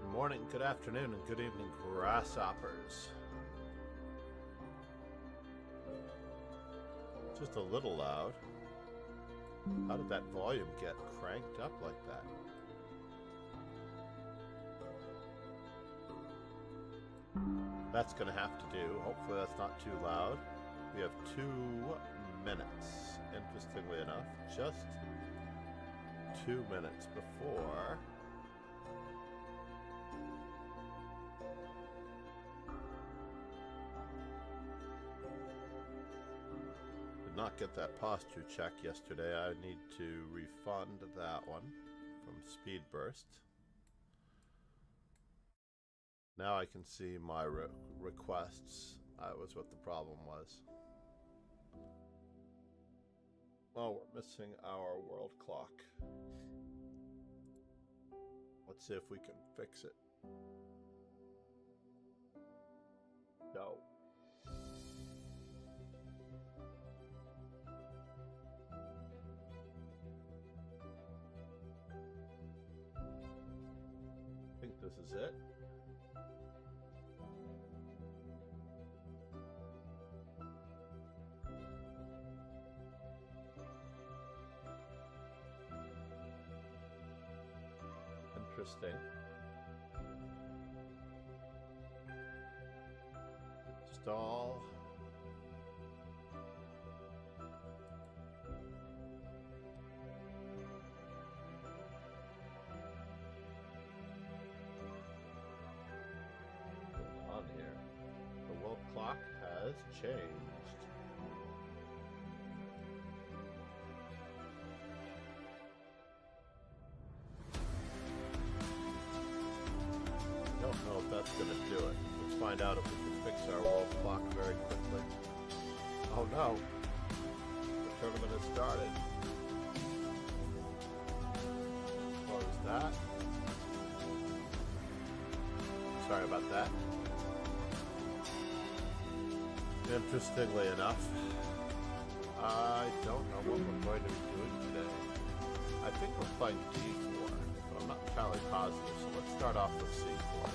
Good morning, good afternoon, and good evening, grasshoppers. Just a little loud. How did that volume get cranked up like that? That's gonna have to do. Hopefully that's not too loud. We have 2 minutes, interestingly enough. Just 2 minutes before not get that posture check yesterday. I need to refund that one from Speed Burst. Now I can see my requests. That was what the problem was. Oh, we're missing our world clock. Let's see if we can fix it. No. I think this is it. Interesting. Stall. On here. The world clock has changed. I don't know if that's going to do it. Let's find out if we can fix our world clock very quickly. Oh no! The tournament has started. Close that. Sorry about that. Interestingly enough, I don't know what we're going to be doing today. I think we're playing D4, but I'm not entirely positive, so let's start off with C4.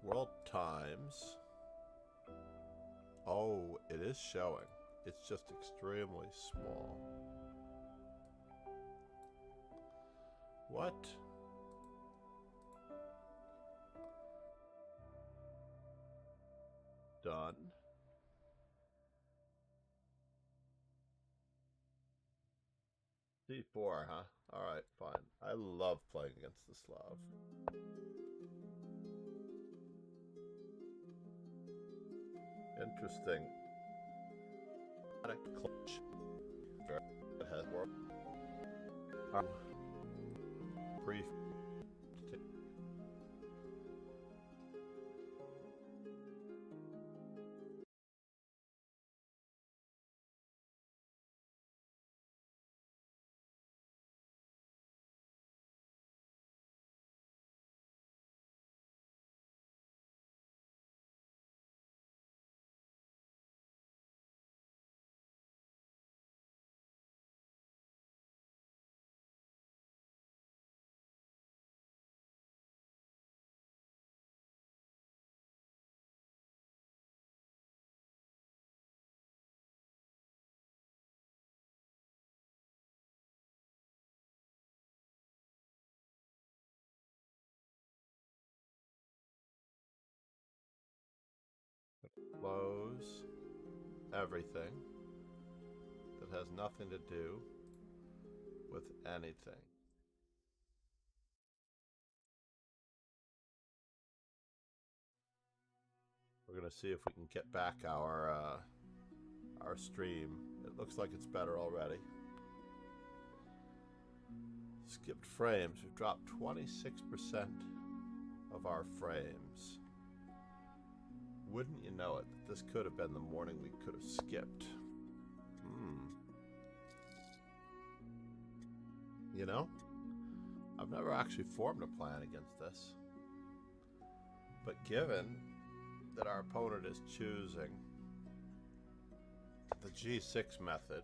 World times. Oh, it is showing. It's just extremely small. What? Done. D4, huh? Alright, fine. I love playing against the Slav. Interesting. Clutch. It has worked. Brief. Close everything that has nothing to do with anything. We're gonna see if we can get back our stream. It looks like it's better already. Skipped frames. We've dropped 26% of our frames. Wouldn't you know it, this could have been the morning we could have skipped. You know, I've never actually formed a plan against this. But given that our opponent is choosing the G6 method,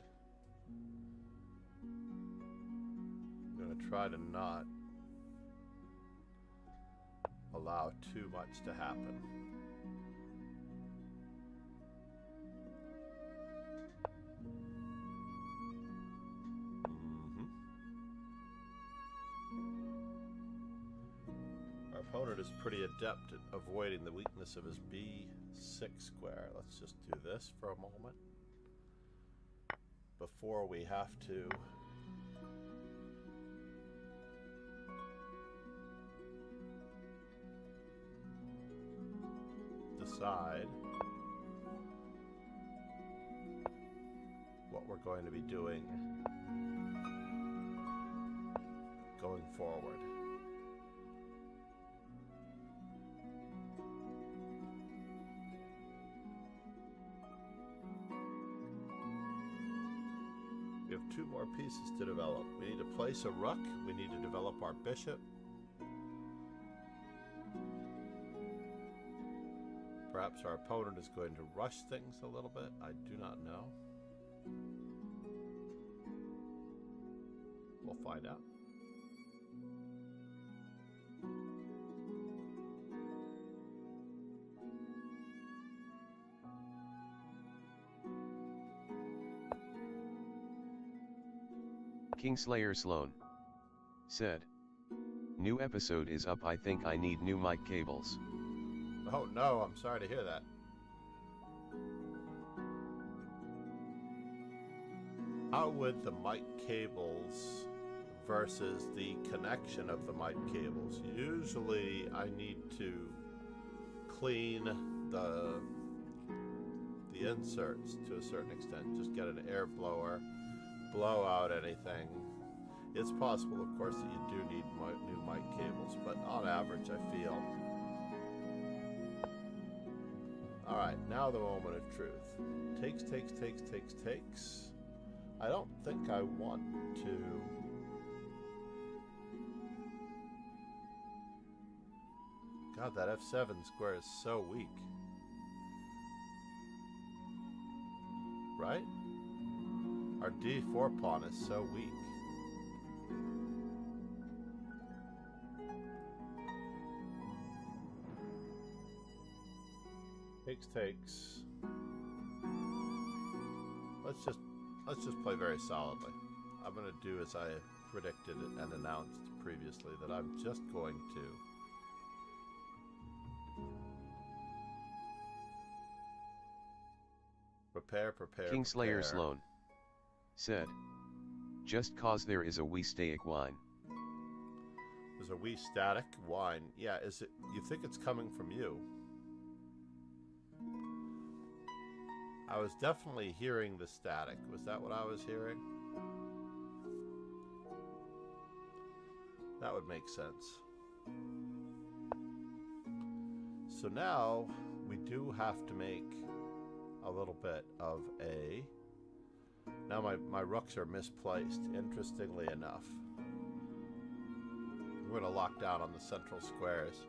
going to try to not allow too much to happen. Our opponent is pretty adept at avoiding the weakness of his B6 square. Let's just do this for a moment before we have to decide what we're going to be doing going forward. We have 2 more pieces to develop. We need to place a rook. We need to develop our bishop. Perhaps our opponent is going to rush things a little bit. I do not know. We'll find out. Kingslayer Sloan said, "New episode is up. I think I need new mic cables." Oh no, I'm sorry to hear that. How would the mic cables versus the connection of the mic cables? Usually I need to clean the inserts to a certain extent. Just get an air blower, blow out anything. It's possible, of course, that you do need new mic cables, but on average I feel. Alright, now the moment of truth. Takes. I don't think I want to... God, that F7 square is so weak. Right? Our D4 pawn is so weak. Takes. Let's just play very solidly. I'm going to do as I predicted and announced previously, that I'm just going to prepare. Kingslayer Sloan said, "Just cause there is a wee static wine." There's a wee static wine. Yeah, is it? You think it's coming from you? I was definitely hearing the static. Was that what I was hearing? That would make sense. So now we do have to make a little bit of a... Now my rooks are misplaced, interestingly enough. We're going to lock down on the central squares,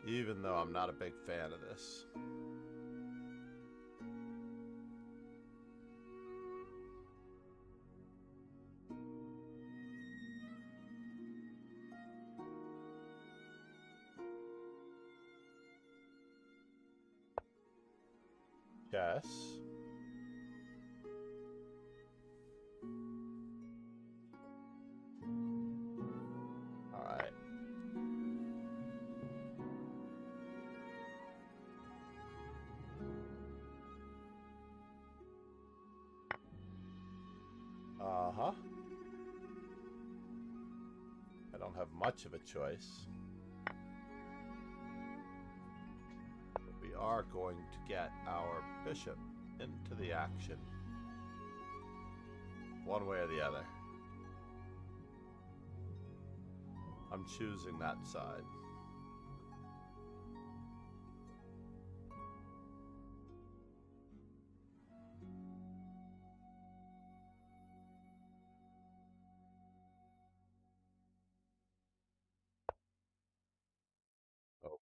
even though I'm not a big fan of this. Yes. All right. Uh-huh. I don't have much of a choice. We are going to get our bishop into the action, one way or the other. I'm choosing that side.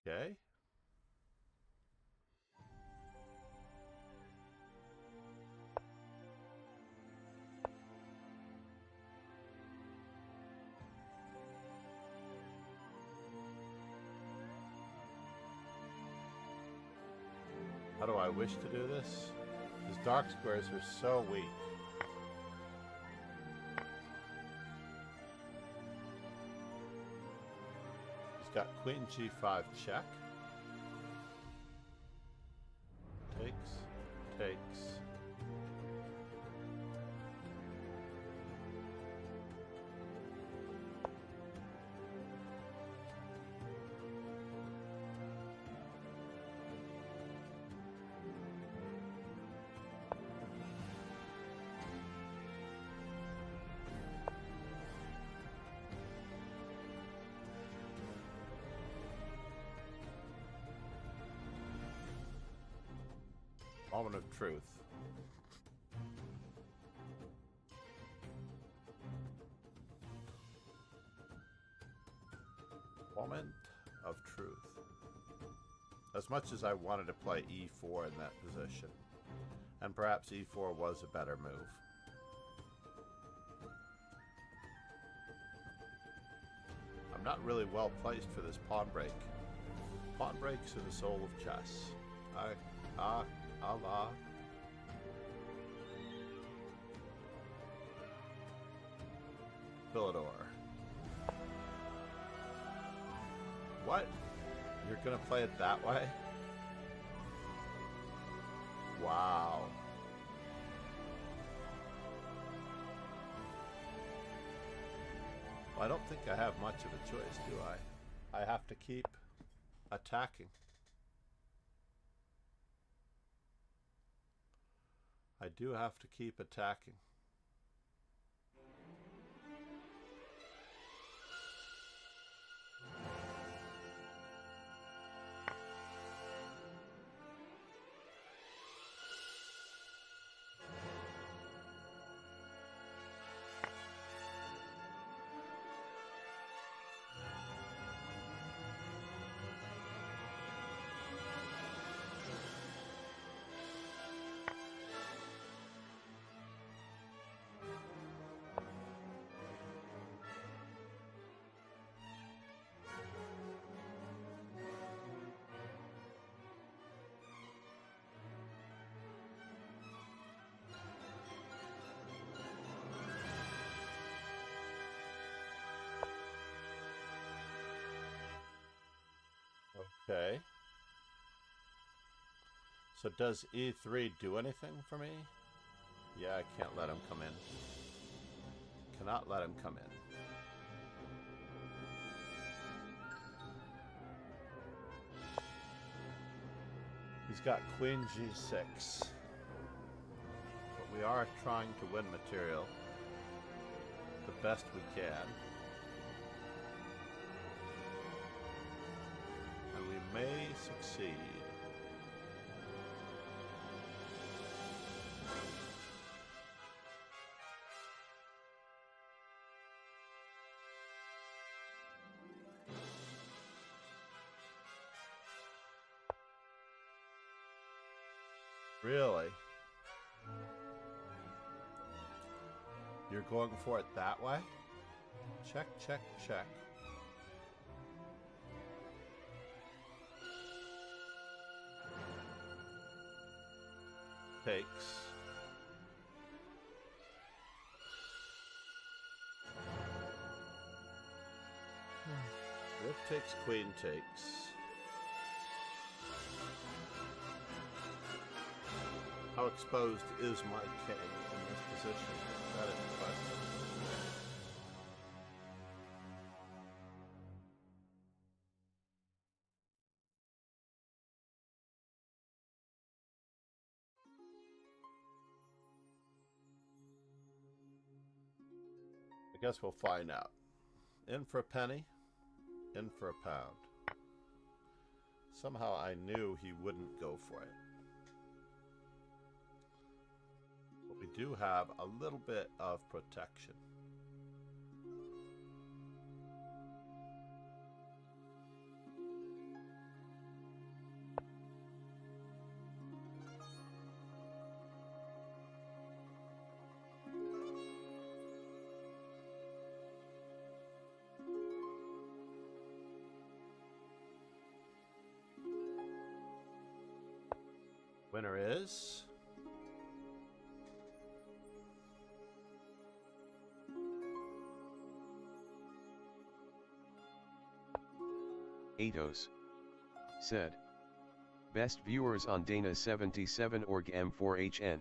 Okay. How do I wish to do this? His dark squares are so weak. He's got queen g5 check. Takes. Moment of truth. Moment of truth. As much as I wanted to play e4 in that position, and perhaps e4 was a better move. I'm not really well placed for this pawn break. Pawn breaks are the soul of chess. Allah. Philidor. What? You're gonna play it that way? Wow. Well, I don't think I have much of a choice, do I? I have to keep attacking. I do have to keep attacking. Okay. So does E3 do anything for me? Yeah, I can't let him come in. Cannot let him come in. He's got Queen G6. But we are trying to win material the best we can. And we may succeed. Really? You're going for it that way? Check, check, check. Takes. Rook takes, queen takes. How exposed is my king in this position? That is the question. I guess we'll find out. In for a penny, in for a pound. Somehow I knew he wouldn't go for it. But we do have a little bit of protection. Winner is... Atos. Said. Best viewers on Dana 77 org M4HN.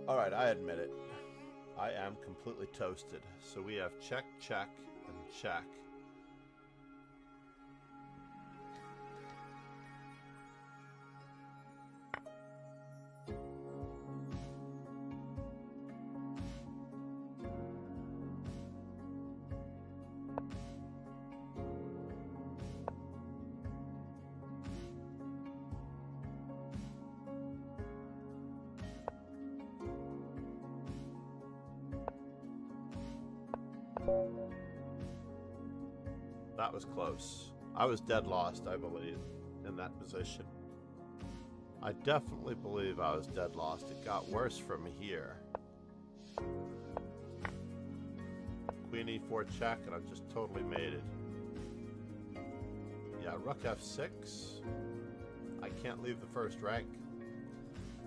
Alright, I admit it. I am completely toasted. So we have check, check, and check. That was close. I was dead lost, I believe, in that position. I definitely believe I was dead lost. It got worse from here. Queen e4 check, and I've just totally made it. Yeah, rook f6. I can't leave the first rank.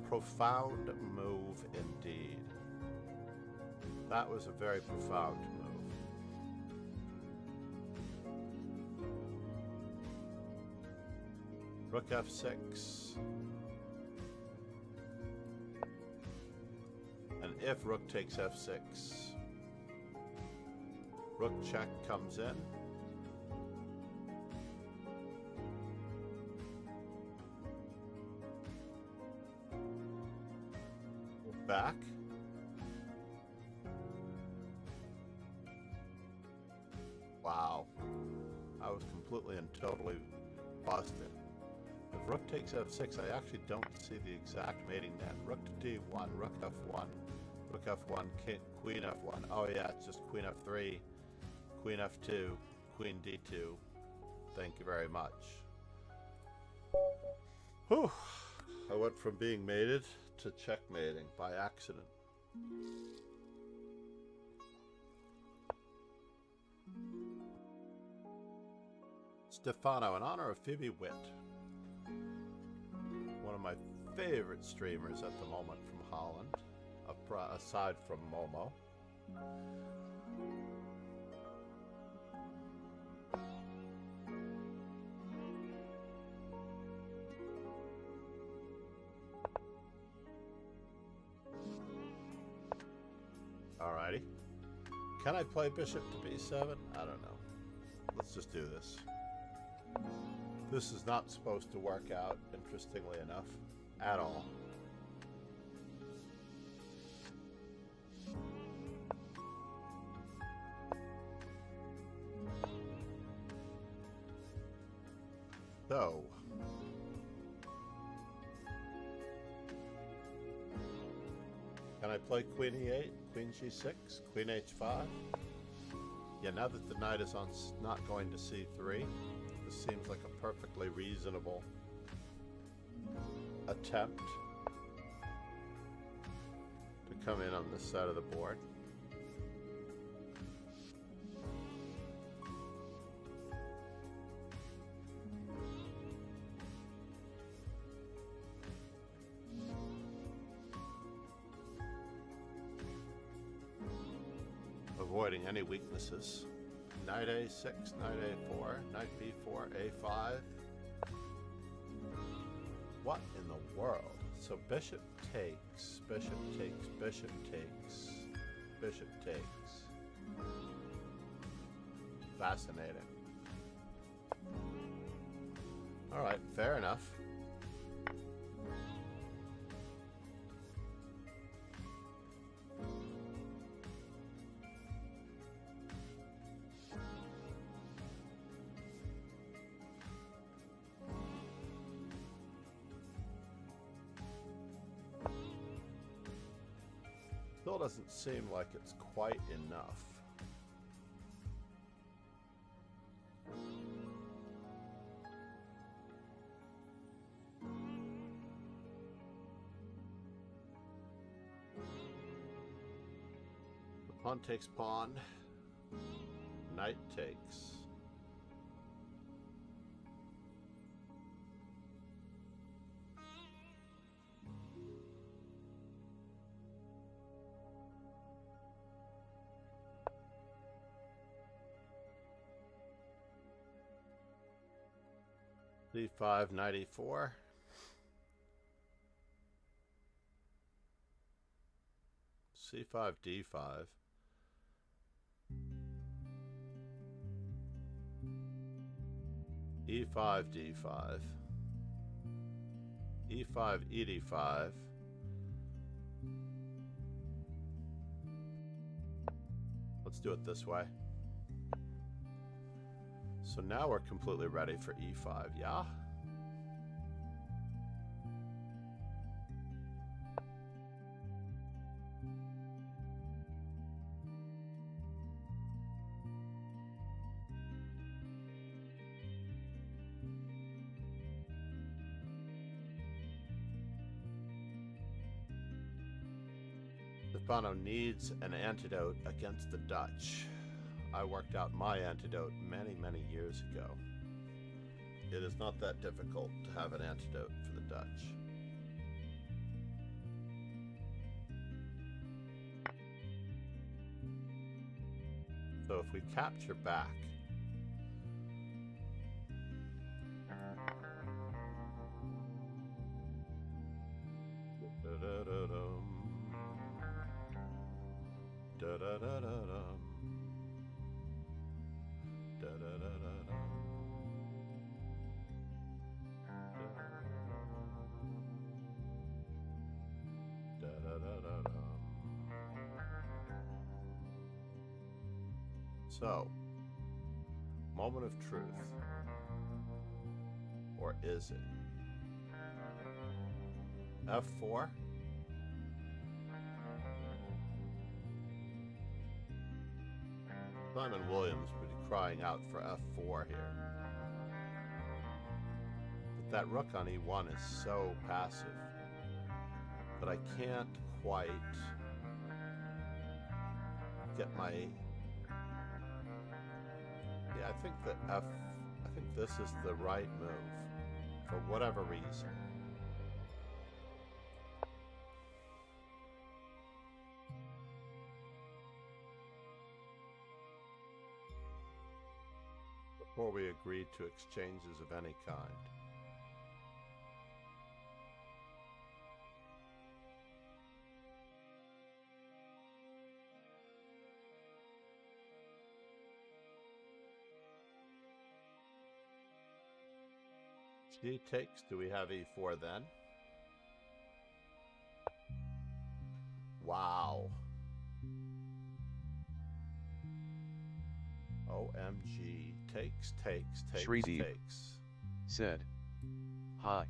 Profound move indeed. That was a very profound move. Rook f6. And if rook takes f6, rook check comes in. Back. Wow. I was completely and totally busted. If rook takes f6, I actually don't see the exact mating net. Rook to d1, rook f1, rook f1, queen f1. Oh yeah, it's just queen f3, queen f2, queen d2. Thank you very much. Whew. I went from being mated to checkmating by accident. Stefano, in honor of Phoebe Witt, one of my favorite streamers at the moment from Holland, aside from Momo. Alrighty. Can I play bishop to b7? I don't know. Let's just do this. This is not supposed to work out, interestingly enough, at all. So, can I play queen e8, queen g6, queen h5? Yeah, now that the knight is on, not going to c3, this seems like a perfectly reasonable attempt to come in on this side of the board. Avoiding any weaknesses. Knight a6, knight a4, knight b4, a5. What in the world? So bishop takes, bishop takes, bishop takes, bishop takes. Fascinating. Alright, fair enough. Still doesn't seem like it's quite enough. The pawn takes pawn. knight takes. D5, knight e4. C5, D5. E5, D5. E5, ED5. Let's do it this way. So now we're completely ready for E5, yeah? István needs an antidote against the Dutch. I worked out my antidote many, many years ago. It is not that difficult to have an antidote for the Dutch. So if we capture back, So, moment of truth. Or is it? F4? Simon Williams would be crying out for F4 here. But that rook on E1 is so passive that I can't quite get my... Yeah, I think this is the right move for whatever reason. Before we agreed to exchanges of any kind. G takes. Do we have E4 then? Wow. OMG. Takes. Shrideep Takes. said, "Hi.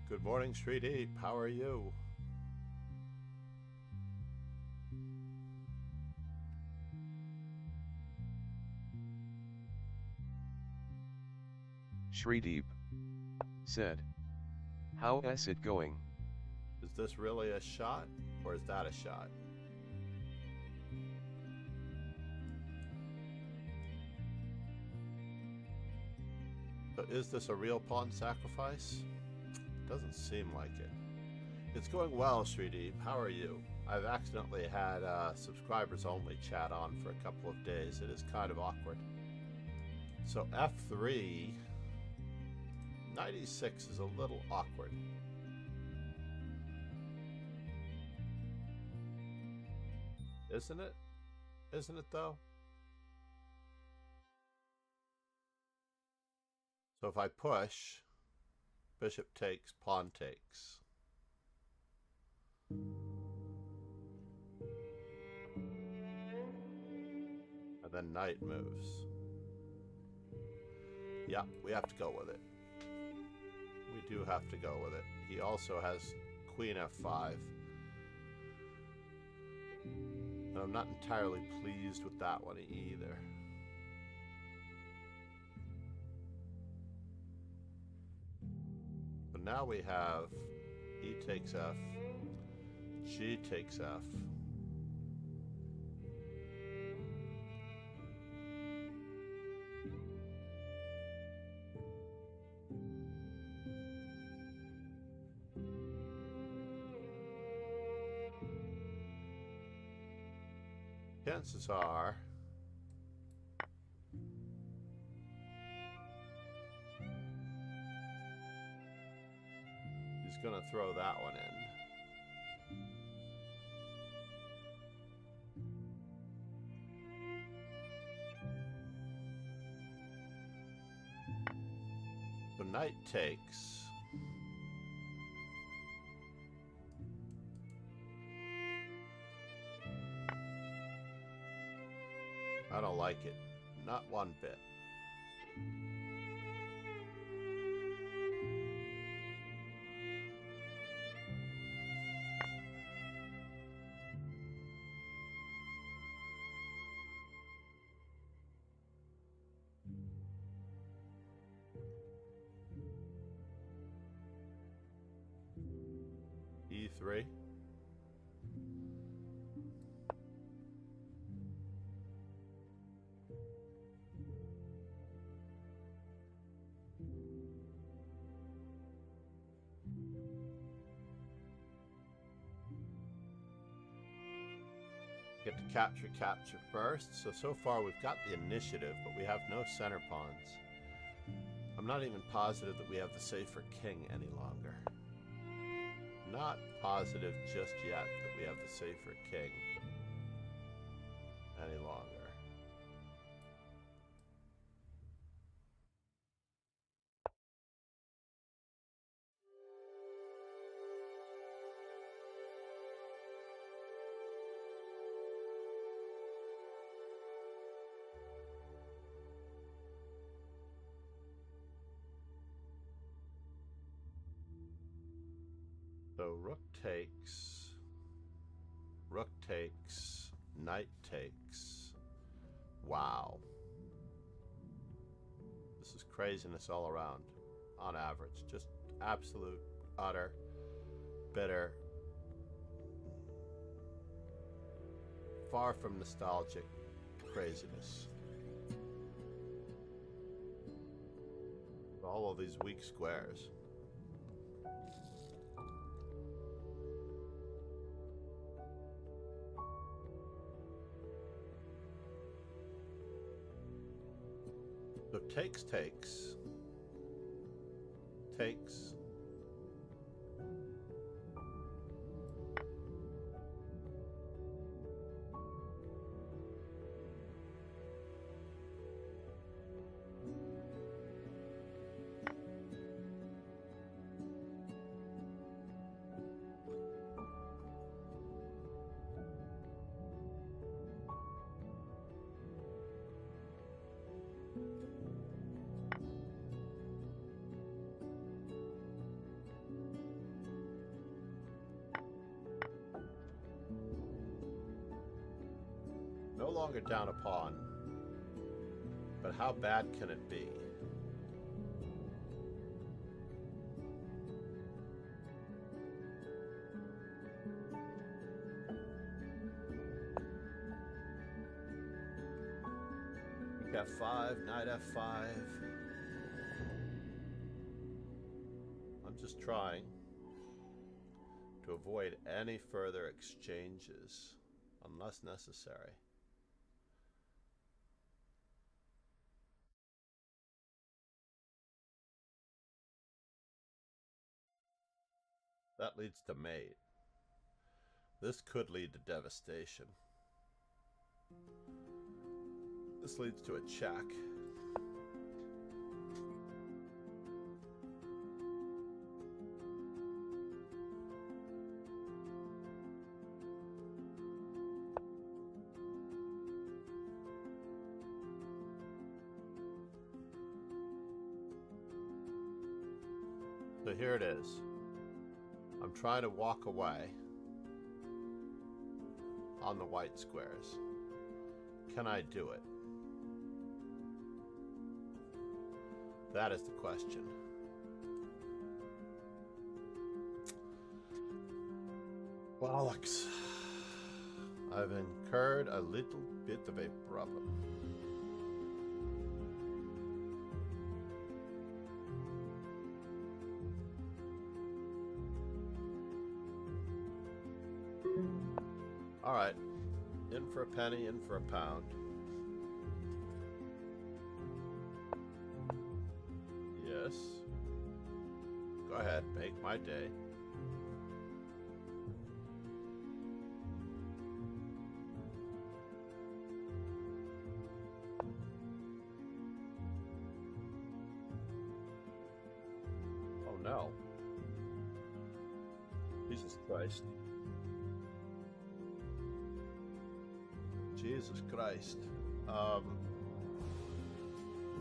Good morning, Shrideep. How are you? Shrideep said, "How is it going?" Is this really a shot, or is that a shot? So is this a real pawn sacrifice? Doesn't seem like it. It's going well, Shrideep. How are you? I've accidentally had subscribers only chat on for a couple of days. It is kind of awkward. So F3, 96 is a little awkward. Isn't it? Isn't it though? So if I push, bishop takes, pawn takes. And then knight moves. Yeah, we have to go with it. We do have to go with it. He also has queen f5. And I'm not entirely pleased with that one either. But now we have E takes F, G takes F, Chances are he's gonna throw that one in. So knight takes. I don't like it. Not one bit. E3. Get to capture first. So far we've got the initiative, but we have no center pawns. I'm not even positive that we have the safer king any longer. Not positive just yet that we have the safer king any longer. So rook takes, knight takes. Wow. This is craziness all around, on average. Just absolute, utter, bitter, far from nostalgic craziness. All of these weak squares. So takes. No longer down a pawn, but how bad can it be? F5, knight F5. I'm just trying to avoid any further exchanges unless necessary. That leads to mate. This could lead to devastation. This leads to a check. So here it is. I'm trying to walk away on the white squares. Can I do it? That is the question. Bollocks. I've incurred a little bit of a problem. All right. In for a penny, in for a pound. Yes. Go ahead, make my day. Oh no. Jesus Christ. Jesus Christ.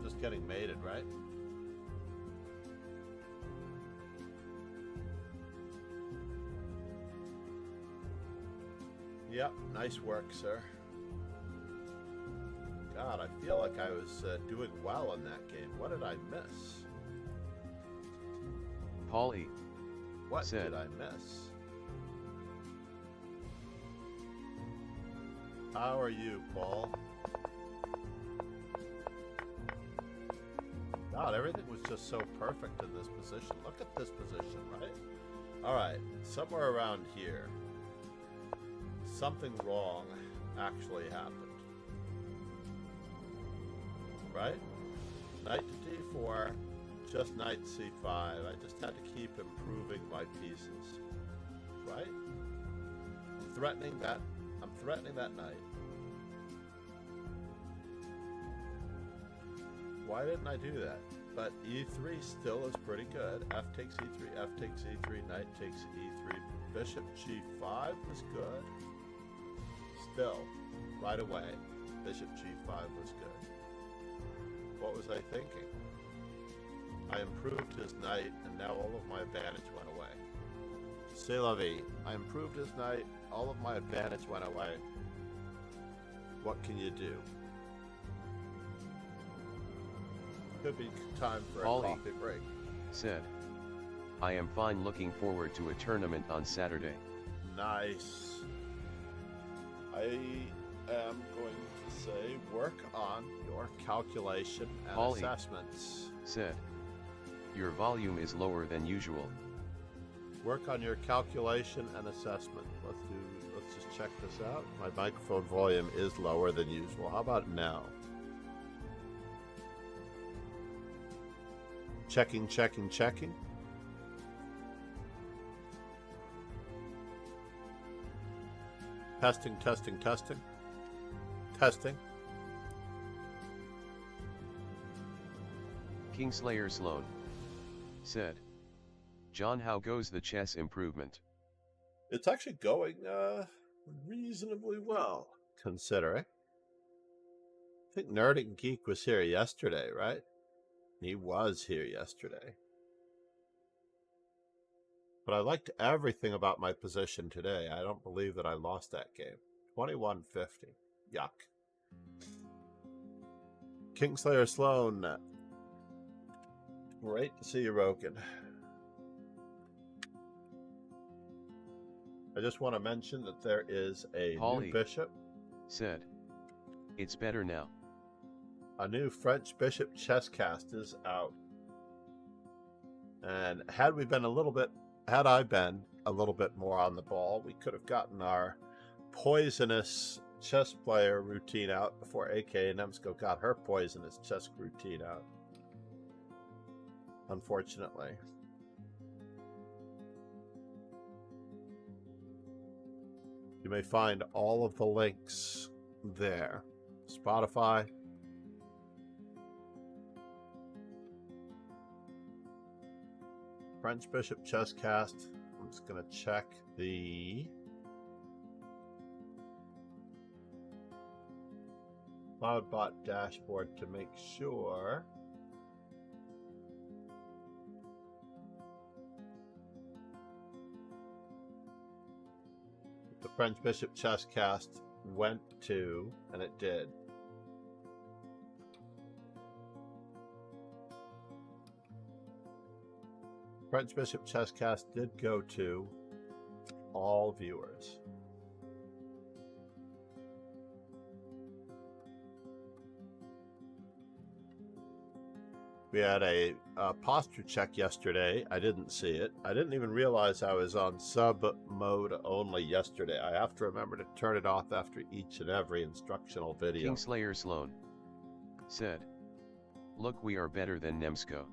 Just getting mated, right? Yep, nice work, sir. God, I feel like I was doing well in that game. What did I miss? Paulie. What said, did I miss? How are you, Paul? God, everything was just so perfect in this position. Look at this position, right? Alright, somewhere around here, something wrong actually happened. Right? Knight to d4, just knight c5. I just had to keep improving my pieces. Right? I'm threatening that knight. Why didn't I do that? But e3 still is pretty good. F takes e3, F takes e3, knight takes e3. Bishop g5 was good. Still, right away, bishop g5 was good. What was I thinking? I improved his knight, and now all of my advantage went away. C'est la vie. I improved his knight, all of my advantage went away. What can you do? Could be time for a coffee break. Said, I am fine, looking forward to a tournament on Saturday. Nice. I am going to say work on your calculation and assessments. Said, your volume is lower than usual. Work on your calculation and assessment. Let's just check this out. My microphone volume is lower than usual. How about now? Checking, checking, checking. Testing, testing, testing. Testing. Kingslayer Sloan said, John, how goes the chess improvement? It's actually going reasonably well, considering. I think Nerdic Geek was here yesterday, right? He was here yesterday. But I liked everything about my position today. I don't believe that I lost that game. 21-50. Yuck. Kingslayer Sloan. Great to see you, Roken. I just want to mention that there is a new bishop. Said, it's better now. A new French bishop chess cast is out. And had I been a little bit more on the ball, we could have gotten our poisonous chess player routine out before AK Nemsko got her poisonous chess routine out. Unfortunately. You may find all of the links there. Spotify. French Bishop Chess Cast. I'm just going to check the CloudBot dashboard to make sure. The French Bishop Chess Cast went to, and it did. French Bishop Chess Cast did go to all viewers. We had a posture check yesterday. I didn't see it. I didn't even realize I was on sub mode only yesterday. I have to remember to turn it off after each and every instructional video. Kingslayer Sloan said, "Look, we are better than Nemsko."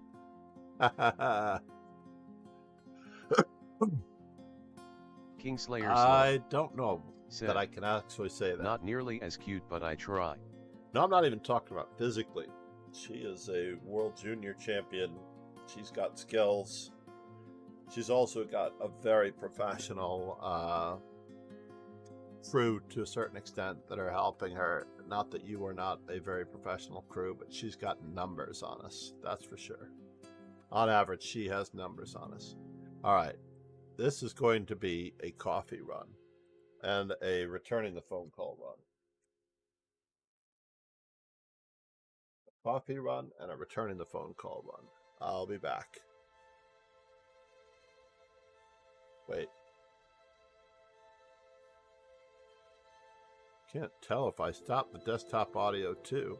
Kingslayer Sloan I don't know said, that I can actually say that. "Not nearly as cute, but I try." No, I'm not even talking about physically. She is a world junior champion. She's got skills. She's also got a very professional crew to a certain extent that are helping her. Not that you are not a very professional crew, but she's got numbers on us. That's for sure. On average, she has numbers on us. All right. This is going to be a coffee run and a returning the phone call run. A coffee run and a returning the phone call run. I'll be back. Wait. Can't tell if I stopped the desktop audio too.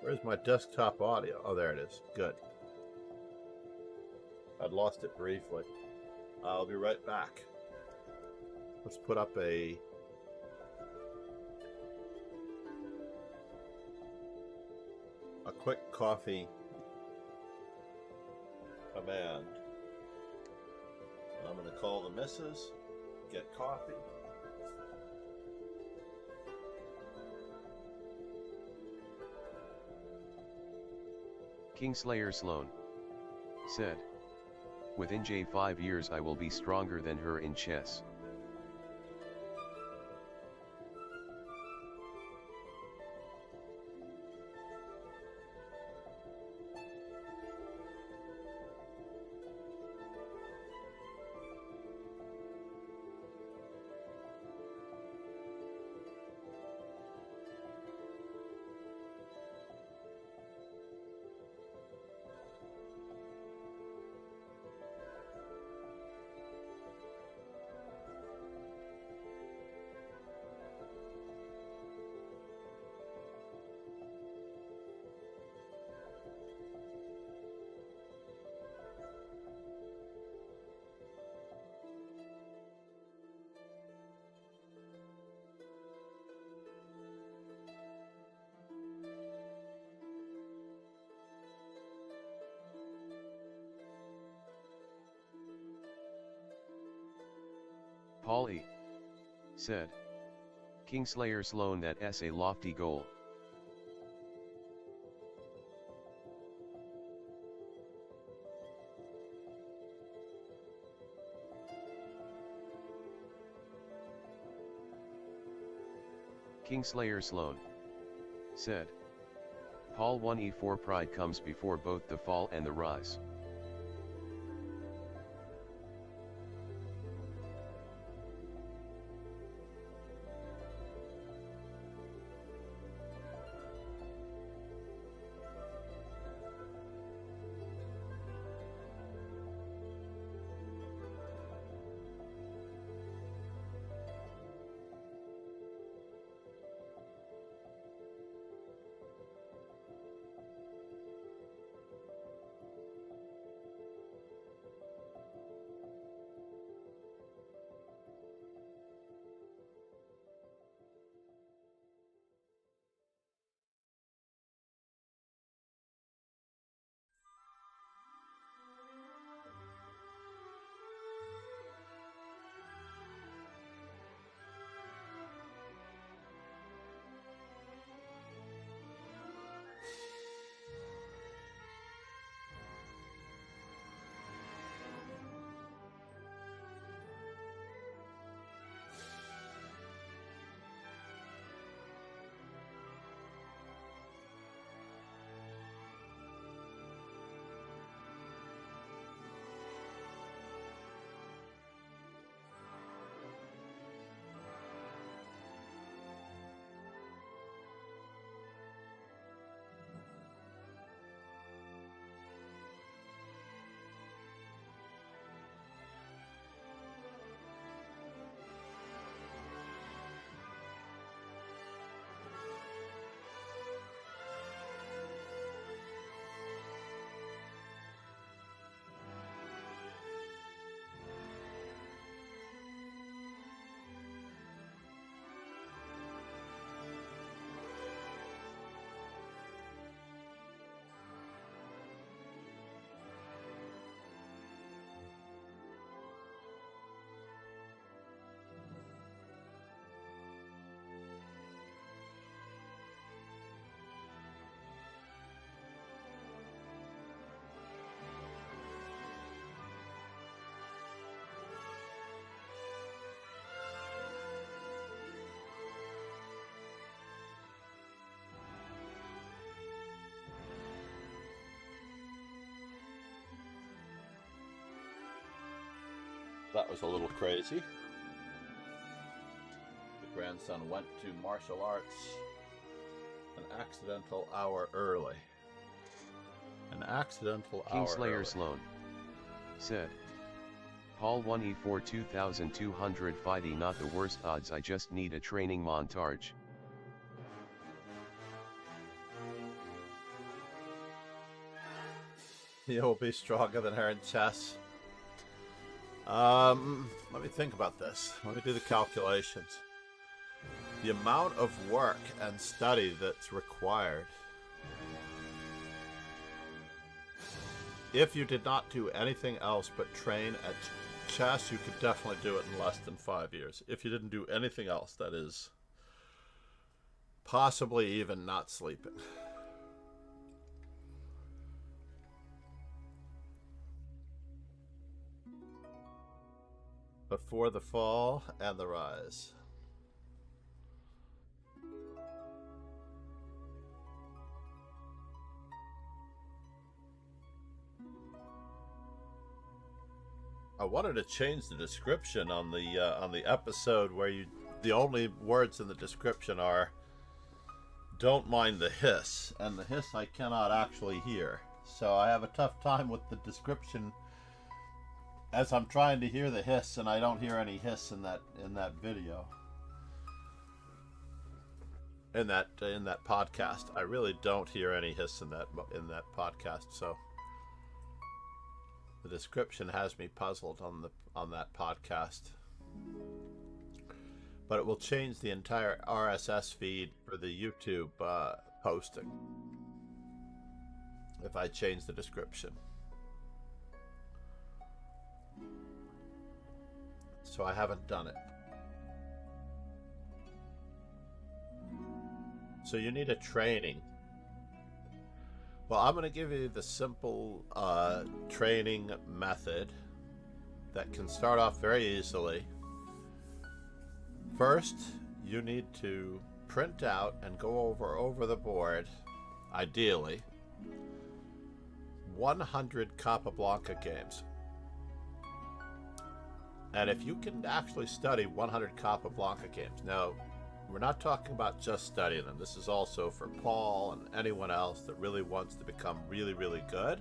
Where's my desktop audio? Oh, there it is. Good. I'd lost it briefly. I'll be right back. Let's put up a quick coffee command. And I'm going to call the missus, get coffee. Kingslayer Sloan said, "Within J5 years I will be stronger than her in chess." Paul E. said, "Kingslayer Sloan, that's a lofty goal." Kingslayer Sloan said, "Paul 1e4 pride comes before both the fall and the rise." That was a little crazy. The grandson went to martial arts an accidental hour early. An accidental hour Kingslayer early. Sloan said, Paul 1E4 2200 fighty not the worst odds, I just need a training montage. You'll be stronger than her in chess. Let me think about this. Let me do the calculations. The amount of work and study that's required. If you did not do anything else but train at chess, you could definitely do it in less than 5 years. If you didn't do anything else, that is, possibly even not sleeping. Before the fall and the rise. I wanted to change the description on the episode where the only words in the description are "don't mind the hiss," and the hiss I cannot actually hear. So I have a tough time with the description as I'm trying to hear the hiss, and I don't hear any hiss in that video. In that podcast, I really don't hear any hiss in that podcast. So the description has me puzzled on that podcast. But it will change the entire RSS feed for the YouTube posting if I change the description. So I haven't done it. So you need a training. Well, I'm going to give you the simple training method that can start off very easily. First, you need to print out and go over the board, ideally, 100 Capablanca games. And if you can actually study 100 Capablanca games, now, we're not talking about just studying them. This is also for Paul and anyone else that really wants to become really, really good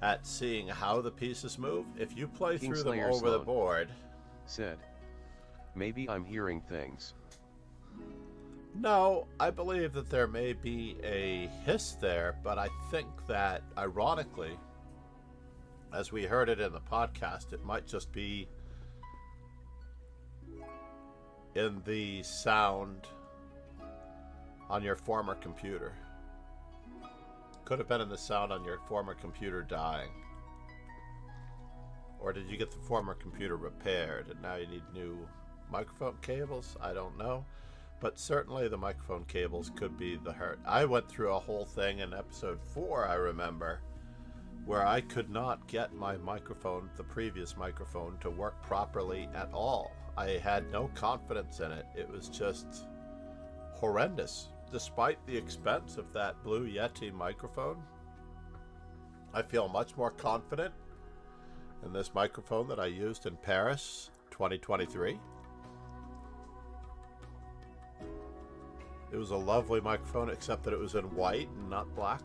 at seeing how the pieces move. If you play through them over the board... said, maybe I'm hearing things. No, I believe that there may be a hiss there, but I think that, ironically, as we heard it in the podcast, it might just be in the sound on your former computer. Could have been in the sound on your former computer dying. Or did you get the former computer repaired and now you need new microphone cables? I don't know. But certainly the microphone cables could be the hurt. I went through a whole thing in episode 4, I remember, where I could not get my microphone, the previous microphone, to work properly at all. I had no confidence in it. It was just horrendous. Despite the expense of that Blue Yeti microphone, I feel much more confident in this microphone that I used in Paris 2023. It was a lovely microphone, except that it was in white and not black.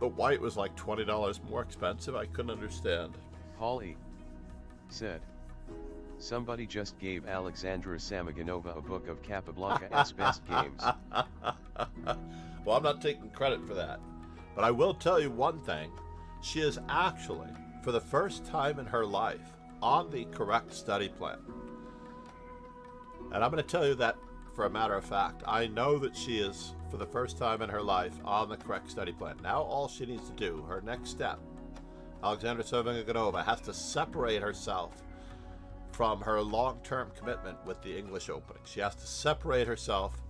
The white was like $20 more expensive. I couldn't understand. Holly said, somebody just gave Alexandra Samaganova a book of Capablanca's best games. Well, I'm not taking credit for that. But I will tell you one thing. She is actually, for the first time in her life, on the correct study plan. And I'm going to tell you that for a matter of fact. I know that she is, for the first time in her life, on the correct study plan. Now all she needs to do, her next step, Alexandra Samaganova has to separate herself from her long-term commitment with the English opening. She has to separate herself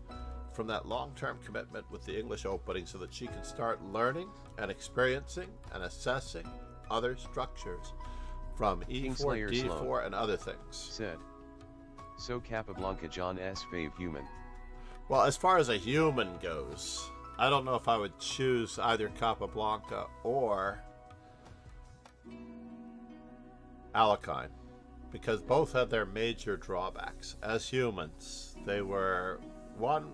from that long-term commitment with the English opening so that she can start learning and experiencing and assessing other structures from E4, D4, and other things. Said, so Capablanca John S. fave human. Well, as far as a human goes, I don't know if I would choose either Capablanca or Alekhine, because both had their major drawbacks. As humans, they were, one,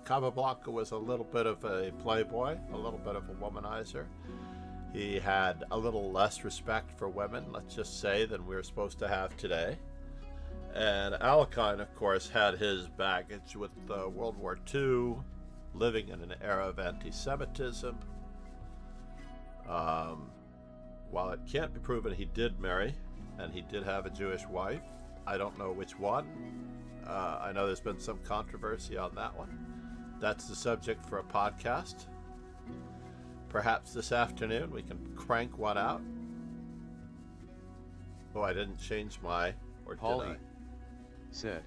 Capablanca was a little bit of a playboy, a little bit of a womanizer. He had a little less respect for women, let's just say, than we're supposed to have today. And Alekhine, of course, had his baggage with World War II, living in an era of anti-Semitism. While it can't be proven he did marry, and he did have a Jewish wife, I don't know which one. I know there's been some controversy on that one. That's the subject for a podcast. Perhaps this afternoon we can crank one out. Oh, I didn't change my... Or Paulie did I? Said,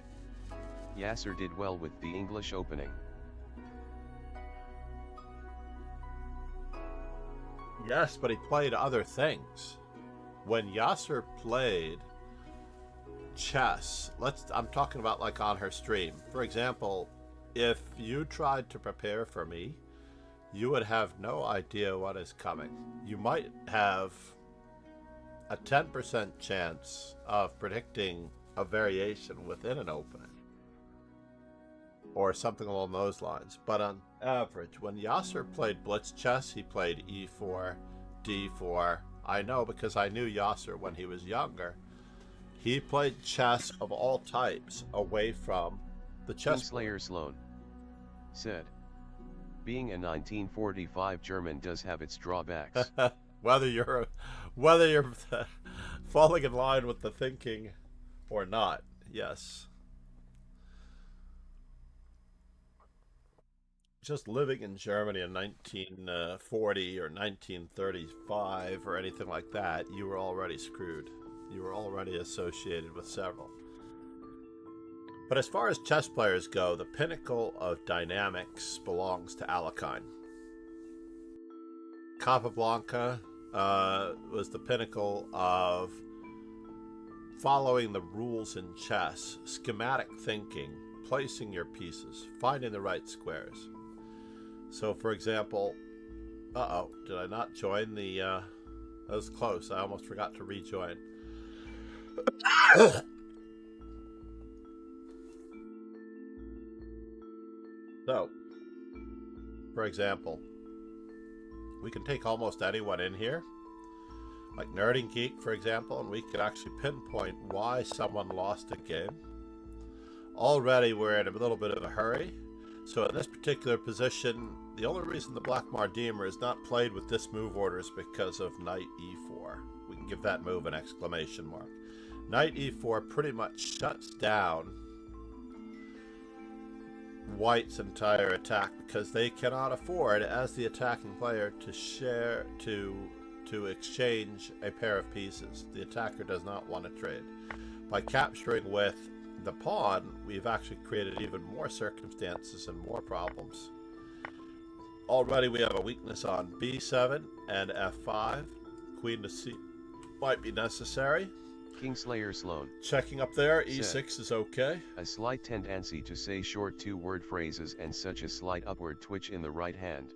Yasser did well with the English opening. Yes, but he played other things. When Yasser played chess, I'm talking about like on her stream. For example, if you tried to prepare for me, you would have no idea what is coming. You might have a 10% chance of predicting a variation within an opening, or something along those lines. But on average, when Yasser played blitz chess, he played e4, d4. I know because I knew Yasser when he was younger. He played chess of all types away from the chess board. Kingslayer Sloan said, being a 1945 German does have its drawbacks. whether you're falling in line with the thinking or not, yes. Just living in Germany in 1940 or 1935 or anything like that, you were already screwed. You were already associated with several. But as far as chess players go, the pinnacle of dynamics belongs to Alekhine. Capablanca was the pinnacle of following the rules in chess, schematic thinking, placing your pieces, finding the right squares. So, for example, did I not join the, that was close. I almost forgot to rejoin. So, for example, we can take almost anyone in here, like Nerding Geek, for example, and we could actually pinpoint why someone lost a game. Already we're in a little bit of a hurry. So in this particular position, the only reason the Black Mardimer is not played with this move order is because of knight e4. We can give that move an exclamation mark. Knight e4 pretty much shuts down White's entire attack because they cannot afford, as the attacking player, to exchange a pair of pieces. The attacker does not want to trade. By capturing with the pawn, we've actually created even more circumstances and more problems. Already we have a weakness on b7 and f5. Queen to c might be necessary. Kingslayer Sloan. Checking up there, e6 is okay. A slight tendency to say short two-word phrases and such a slight upward twitch in the right hand.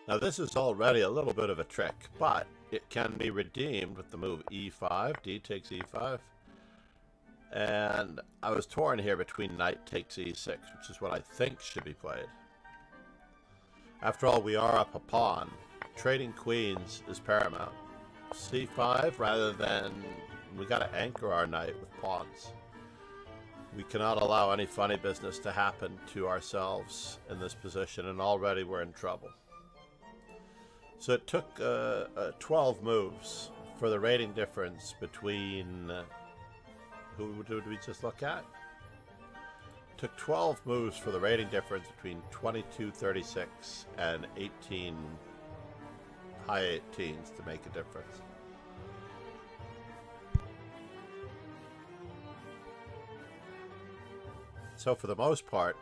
Now this is already a little bit of a trick, but it can be redeemed with the move e5, d takes e5. And I was torn here between knight takes e6, which is what I think should be played. After all, we are up a pawn. Trading queens is paramount. c5 rather than... we gotta anchor our knight with pawns. We cannot allow any funny business to happen to ourselves in this position, and already we're in trouble. So it took 12 moves for the rating difference between... who did we just look at? It took 12 moves for the rating difference between 2236 and 18, high 18s to make a difference. So for the most part,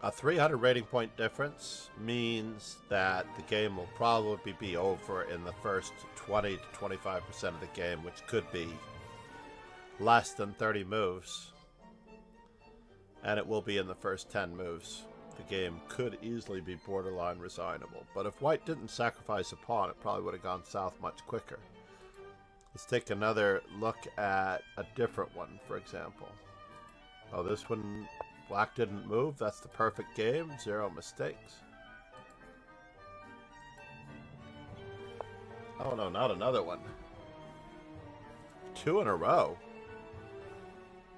A 300 rating point difference means that the game will probably be over in the first 20 to 25% of the game, which could be less than 30 moves. And it will be in the first 10 moves. The game could easily be borderline resignable. But if white didn't sacrifice a pawn, it probably would have gone south much quicker. Let's take another look at a different one, for example. Oh, this one, black didn't move. That's the perfect game. 0 mistakes. Oh no, not another one. 2 in a row.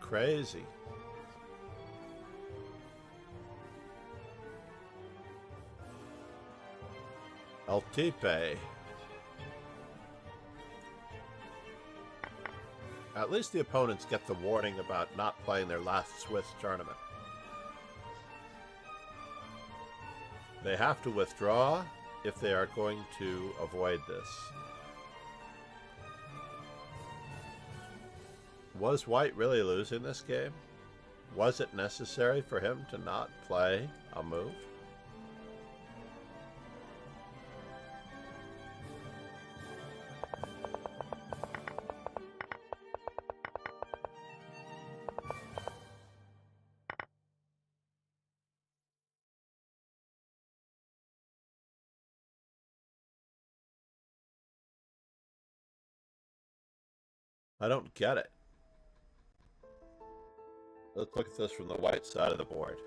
Crazy. Altipe. At least the opponents get the warning about not playing their last Swiss tournament. They have to withdraw if they are going to avoid this. Was white really losing this game? Was it necessary for him to not play a move? I don't get it. Let's look at this from the white side of the board.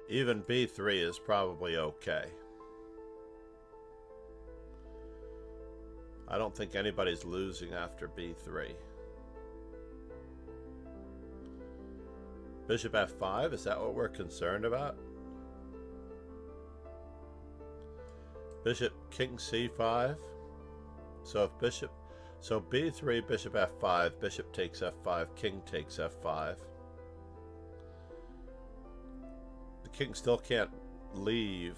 Even b3 is probably okay. I don't think anybody's losing after b3. Bishop f5, is that what we're concerned about? Bishop, king c5. So if bishop, so b3, bishop f5, bishop takes f5, king takes f5. The king still can't leave.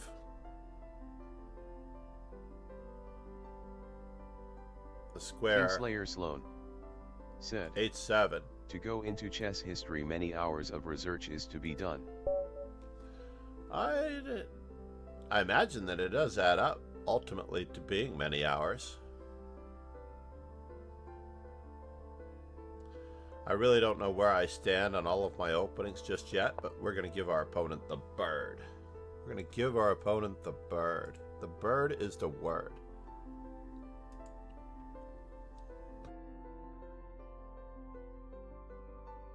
The square. Kingslayer Sloan said, h7. To go into chess history, many hours of research is to be done. I imagine that it does add up, ultimately, to being many hours. I really don't know where I stand on all of my openings just yet, but we're going to give our opponent the bird. We're going to give our opponent the bird. The bird is the word.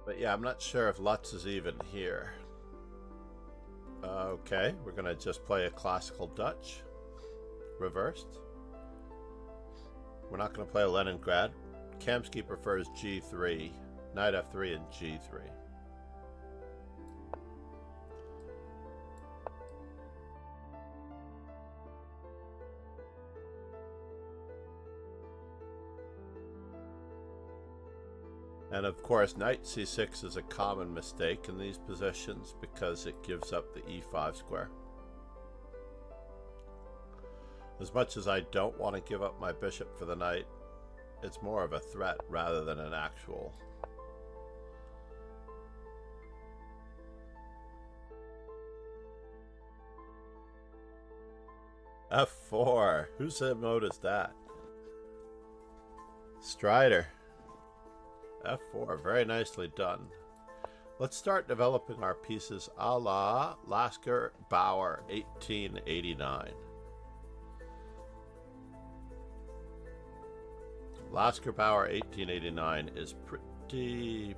But yeah, I'm not sure if Lutz is even here. Okay, we're going to just play a classical Dutch. Reversed. We're not going to play a Leningrad. Kamsky prefers g3. Knight f3 and g3. And of course, knight c6 is a common mistake in these positions because it gives up the e5 square. As much as I don't want to give up my bishop for the knight, it's more of a threat rather than an actual. f4. Whose noticed that? Strider. f4. Very nicely done. Let's start developing our pieces a la Lasker Bauer 1889. Lasker Bauer 1889 is pretty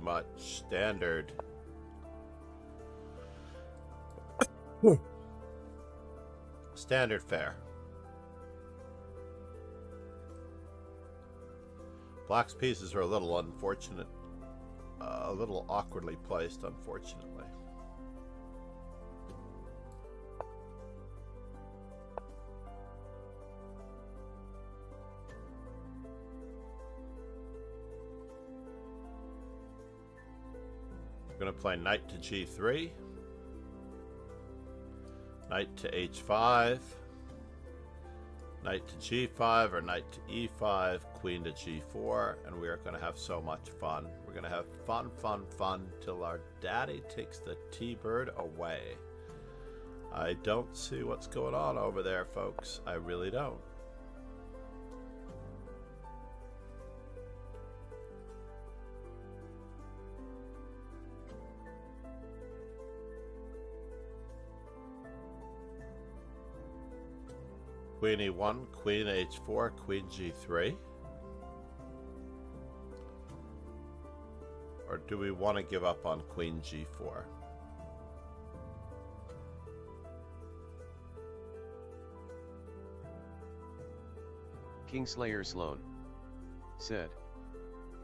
much standard. Standard fare. Black's pieces are a little unfortunate, a little awkwardly placed, unfortunately. We're going to play knight to g3, knight to h5, knight to g5 or knight to e5, queen to g4, and we are going to have so much fun. We're going to have fun, fun, fun till our daddy takes the T-bird away. I don't see what's going on over there, folks. I really don't. Queen E1, Queen H4, Queen G3. Or do we want to give up on Queen G4? Kingslayer Sloan said,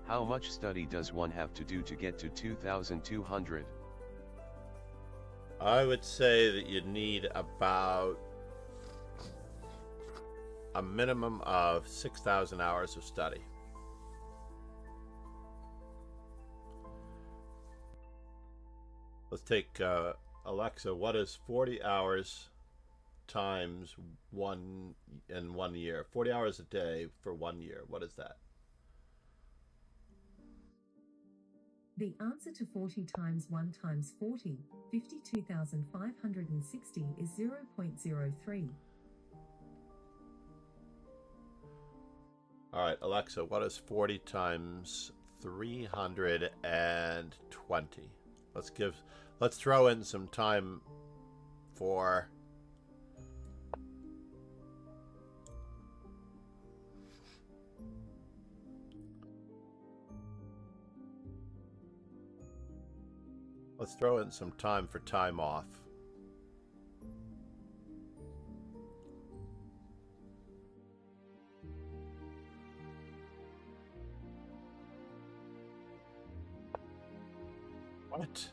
how much study does one have to do to get to 2,200? I would say that you need about a minimum of 6,000 hours of study. Let's take Alexa, what is 40 hours times 1 in 1 year? 40 hours a day for 1 year. What is that? The answer to 40 times 1 times 40, 52,560 is 0.03. All right, Alexa, what is 40 times 320? Let's throw in some time for time off. What?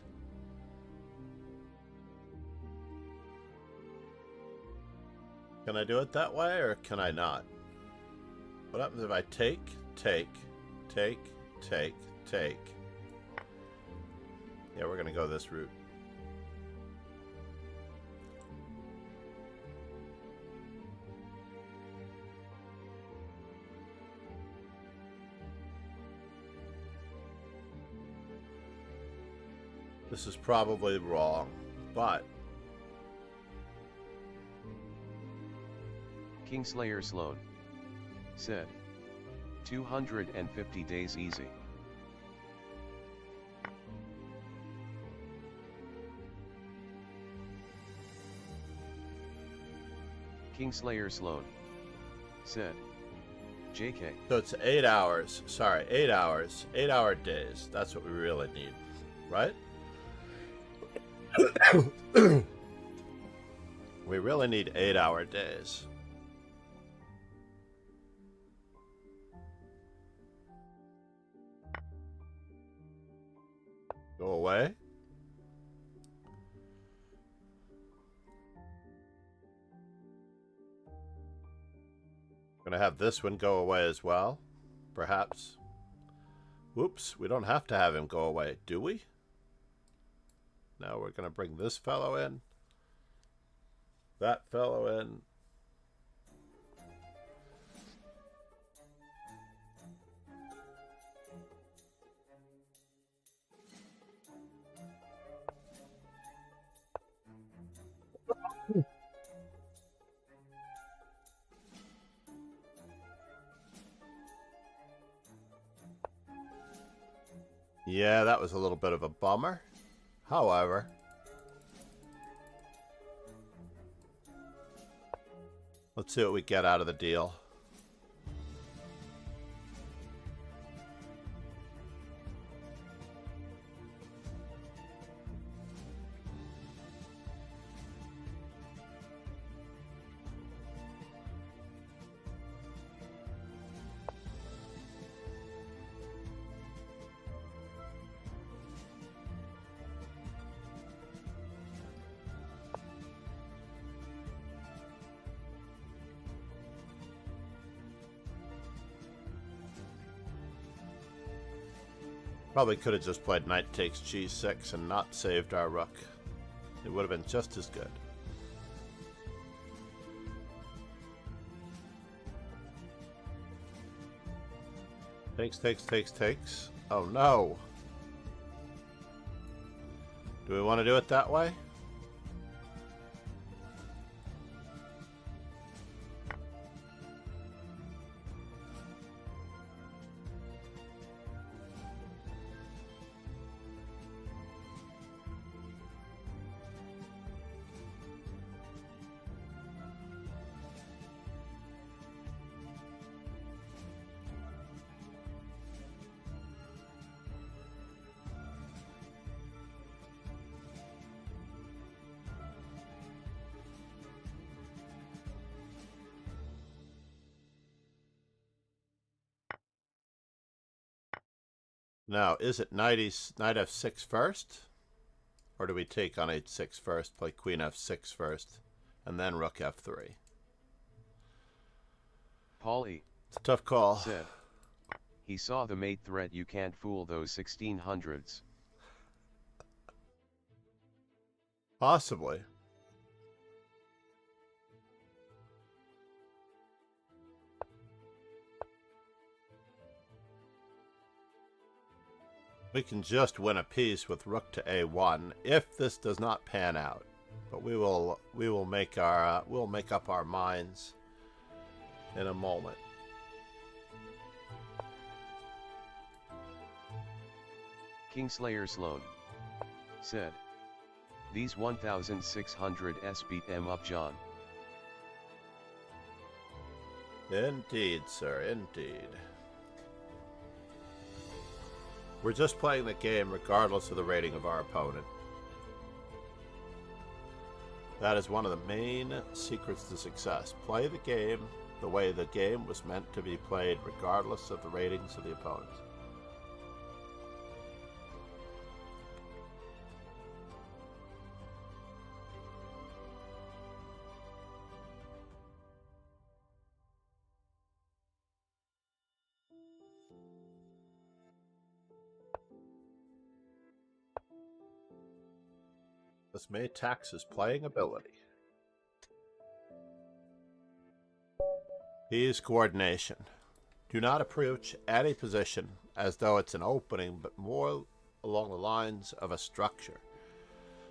Can I do it that way, or can I not? What happens if I take? Yeah, we're gonna go this route. This is probably wrong, but Kingslayer Sloan said, 250 days easy. Kingslayer Sloan said, JK. So it's 8 hours. Sorry, 8 hours. 8-hour days. That's what we really need, right? We really need 8-hour days. Go away. Gonna have this one go away as well, perhaps. Whoops, we don't have to have him go away, do we? Now we're gonna bring this fellow in, that fellow in. Yeah, that was a little bit of a bummer. However, let's see what we get out of the deal. Probably could have just played knight takes g6 and not saved our rook. It would have been just as good. Takes. Oh no! Do we want to do it that way? Now, is it knight f6 first? Or do we take on h6 first, play queen f6 first, and then rook f3? Paulie It's a tough call. said, he saw the mate threat. You can't fool those 1600s. Possibly. We can just win a piece with rook to a1 if this does not pan out. But we will make our we'll make up our minds in a moment. Kingslayer Sloan said, these 1600s beat them up, John. Indeed, sir, indeed. We're just playing the game regardless of the rating of our opponent. That is one of the main secrets to success. Play the game the way the game was meant to be played regardless of the ratings of the opponent. This may tax his playing ability. He is coordination. Do not approach any position as though it's an opening, but more along the lines of a structure.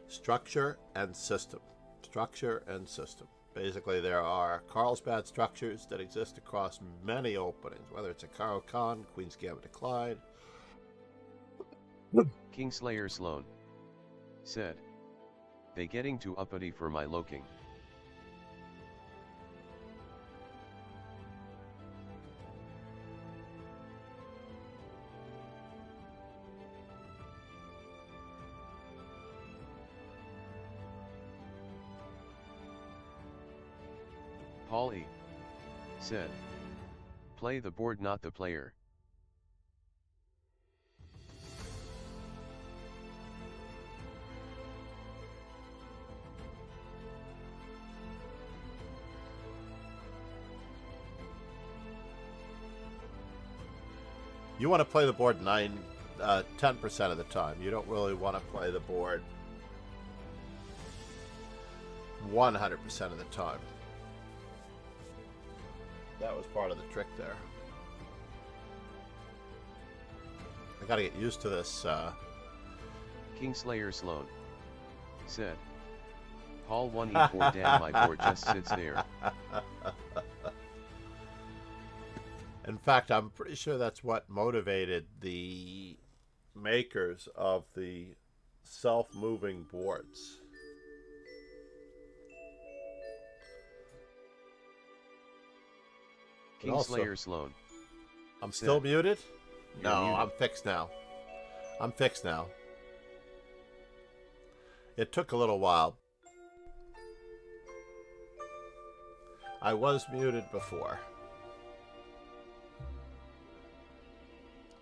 Structure and system. Structure and system. Basically, there are Carlsbad structures that exist across many openings, whether it's a Caro-Kann, Queen's Gambit Decline. Kingslayer Sloan said, they getting too uppity for my liking. Paulie said, play the board, not the player. You want to play the board 10% of the time. You don't really want to play the board 100% of the time. That was part of the trick there. I gotta get used to this. Kingslayer Sloan said, Paul 1e4 damn, my board just sits there. In fact, I'm pretty sure that's what motivated the makers of the self-moving boards. Kingslayer Sloan. I'm still muted? You're No, muted. I'm fixed now. I'm fixed now. It took a little while. I was muted before.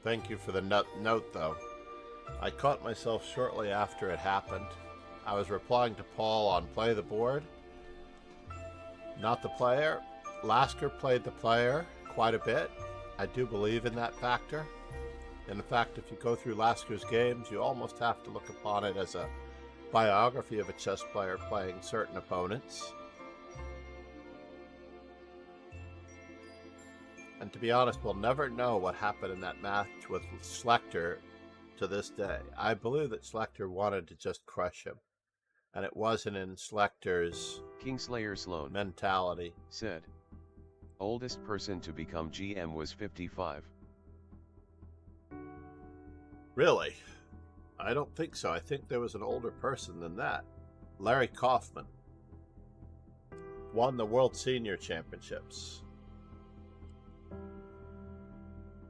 Thank you for the note, though. I caught myself shortly after it happened. I was replying to Paul on play the board, not the player. Lasker played the player quite a bit. I do believe in that factor. In fact, if you go through Lasker's games, you almost have to look upon it as a biography of a chess player playing certain opponents. And to be honest, we'll never know what happened in that match with Schlechter to this day. I believe that Schlechter wanted to just crush him, and it wasn't in Schlecter's Kingslayer Sloan mentality. said, oldest person to become GM was 55. Really? I don't think so. I think there was an older person than that. Larry Kaufman won the World Senior Championships.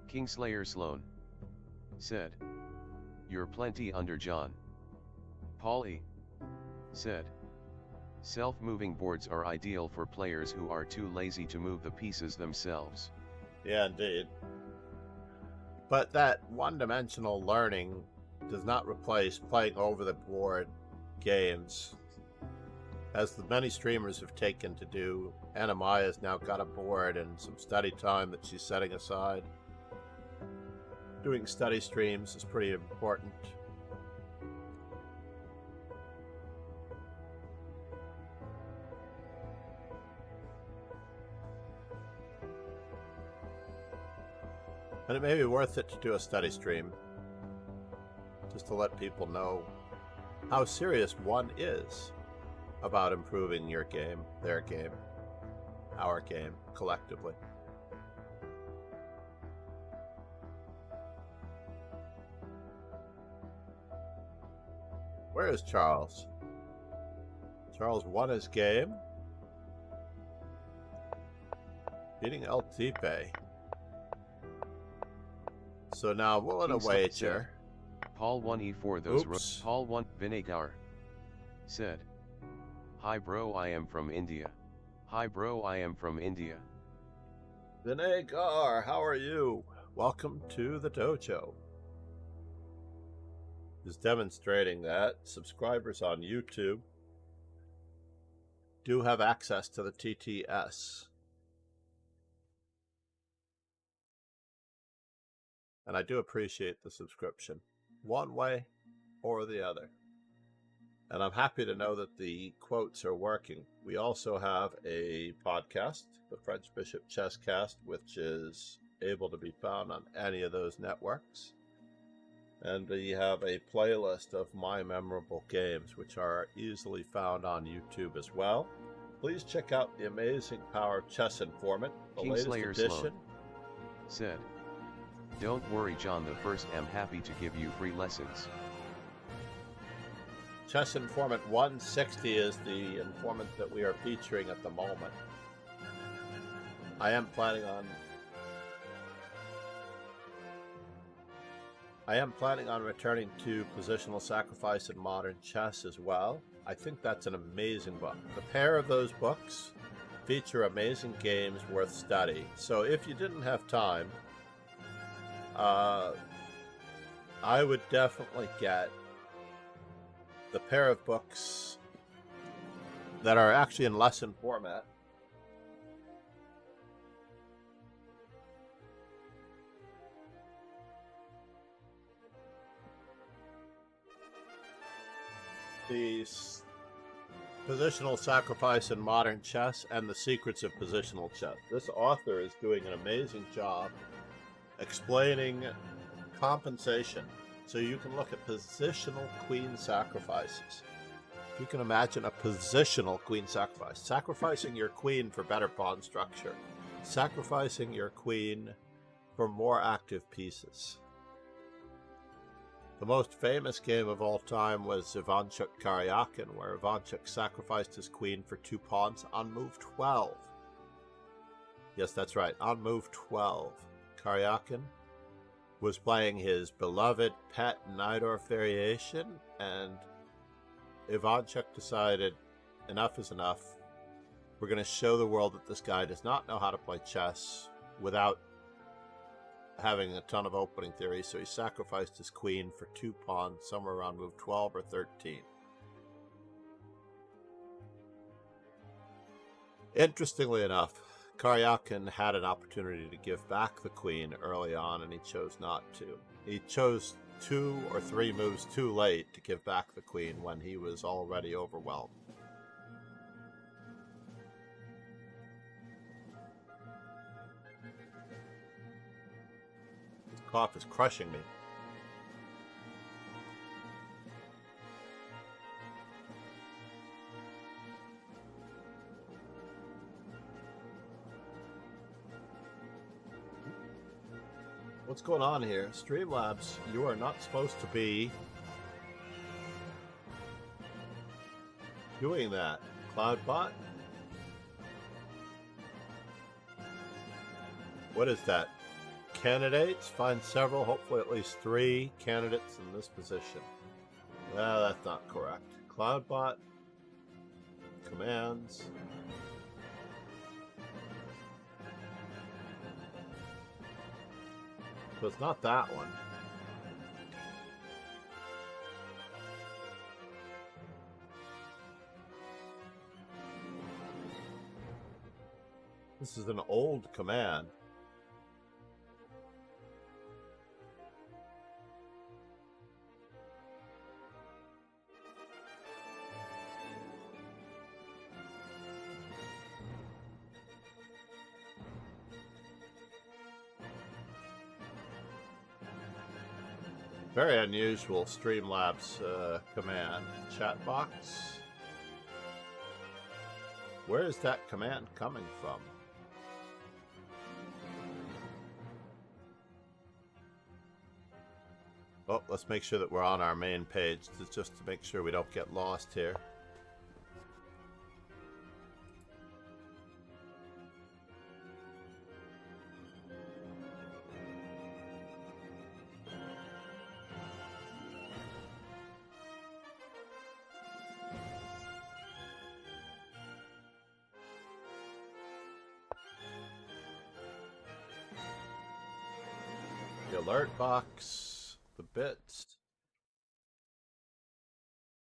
Kingslayer Sloan said, you're plenty under John. Paulie said, self-moving boards are ideal for players who are too lazy to move the pieces themselves. Yeah, indeed. But that one-dimensional learning does not replace playing over-the-board games, as the many streamers have taken to do. Anna Maya's now got a board and some study time that she's setting aside. Doing study streams is pretty important. And it may be worth it to do a study stream, just to let people know how serious one is about improving your game, their game, our game, collectively. Where is Charles? Charles won his game, beating El Tipe. So now we'll in a wager. Paul 1E4 those Paul 1 Vinegar said, hi bro, I am from India. Hi bro, I am from India. Vinegar, how are you? Welcome to the dojo. Is demonstrating that subscribers on YouTube do have access to the TTS. And I do appreciate the subscription, one way or the other. And I'm happy to know that the quotes are working. We also have a podcast, the French Bishop Chesscast, which is able to be found on any of those networks. And we have a playlist of my memorable games, which are easily found on YouTube as well. Please check out the Amazing Power Chess Informant, the latest edition. Sloan said, don't worry John, the first am happy to give you free lessons. Chess Informant 160 is the informant that we are featuring at the moment. I am planning on returning to Positional Sacrifice in Modern Chess as well. I think that's an amazing book. The pair of those books feature amazing games worth study. So if you didn't have time, I would definitely get the pair of books that are actually in lesson format. The Positional Sacrifice in Modern Chess and The Secrets of Positional Chess. This author is doing an amazing job explaining compensation. So you can look at positional queen sacrifices. You can imagine a positional queen sacrifice. Sacrificing your queen for better pawn structure. Sacrificing your queen for more active pieces. The most famous game of all time was Ivanchuk Karyakin, where Ivanchuk sacrificed his queen for 2 pawns on move 12. Yes, that's right, on move 12. Karyakin was playing his beloved pet Najdorf variation, and Ivanchuk decided enough is enough. We're going to show the world that this guy does not know how to play chess without having a ton of opening theory, so he sacrificed his queen for 2 pawns somewhere around move 12 or 13. Interestingly enough, Karyakin had an opportunity to give back the queen early on, and he chose not to. He chose 2 or 3 moves too late to give back the queen when he was already overwhelmed. This cough is crushing me. What's going on here? Streamlabs, you are not supposed to be doing that. Cloudbot? What is that? Candidates? Find several, hopefully at least 3 candidates in this position. Well, that's not correct. Cloudbot. Commands. So it's not that one. This is an old command. Very unusual Streamlabs command. Chat box. Where is that command coming from? Oh, let's make sure that we're on our main page just to make sure we don't get lost here. The alert box, the bits.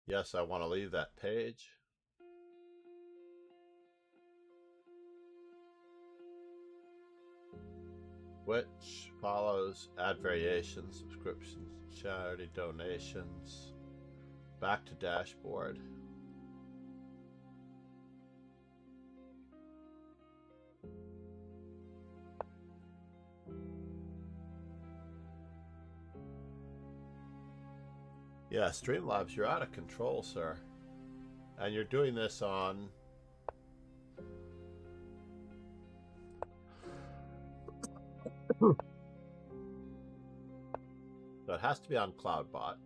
Yes, I want to leave that page. Which follows add variations, subscriptions, charity donations, back to dashboard. Yeah, Streamlabs, you're out of control, sir. And you're doing this on... So it has to be on Cloudbot.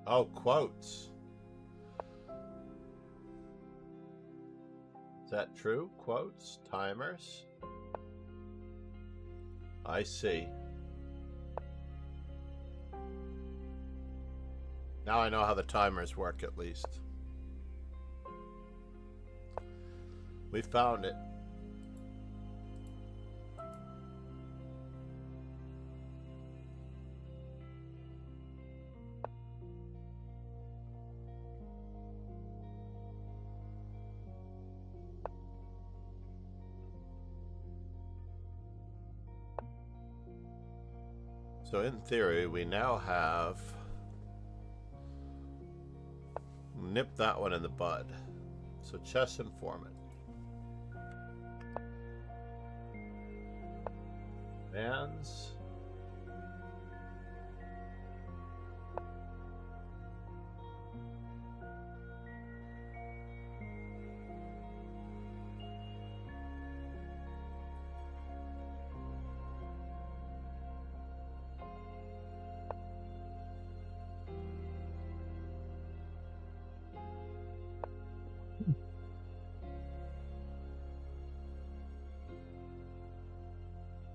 Oh, quotes. Is that true? Quotes? Timers? I see. Now I know how the timers work, at least. We found it. So in theory, we now have nipped that one in the bud. So chess informant. Bands.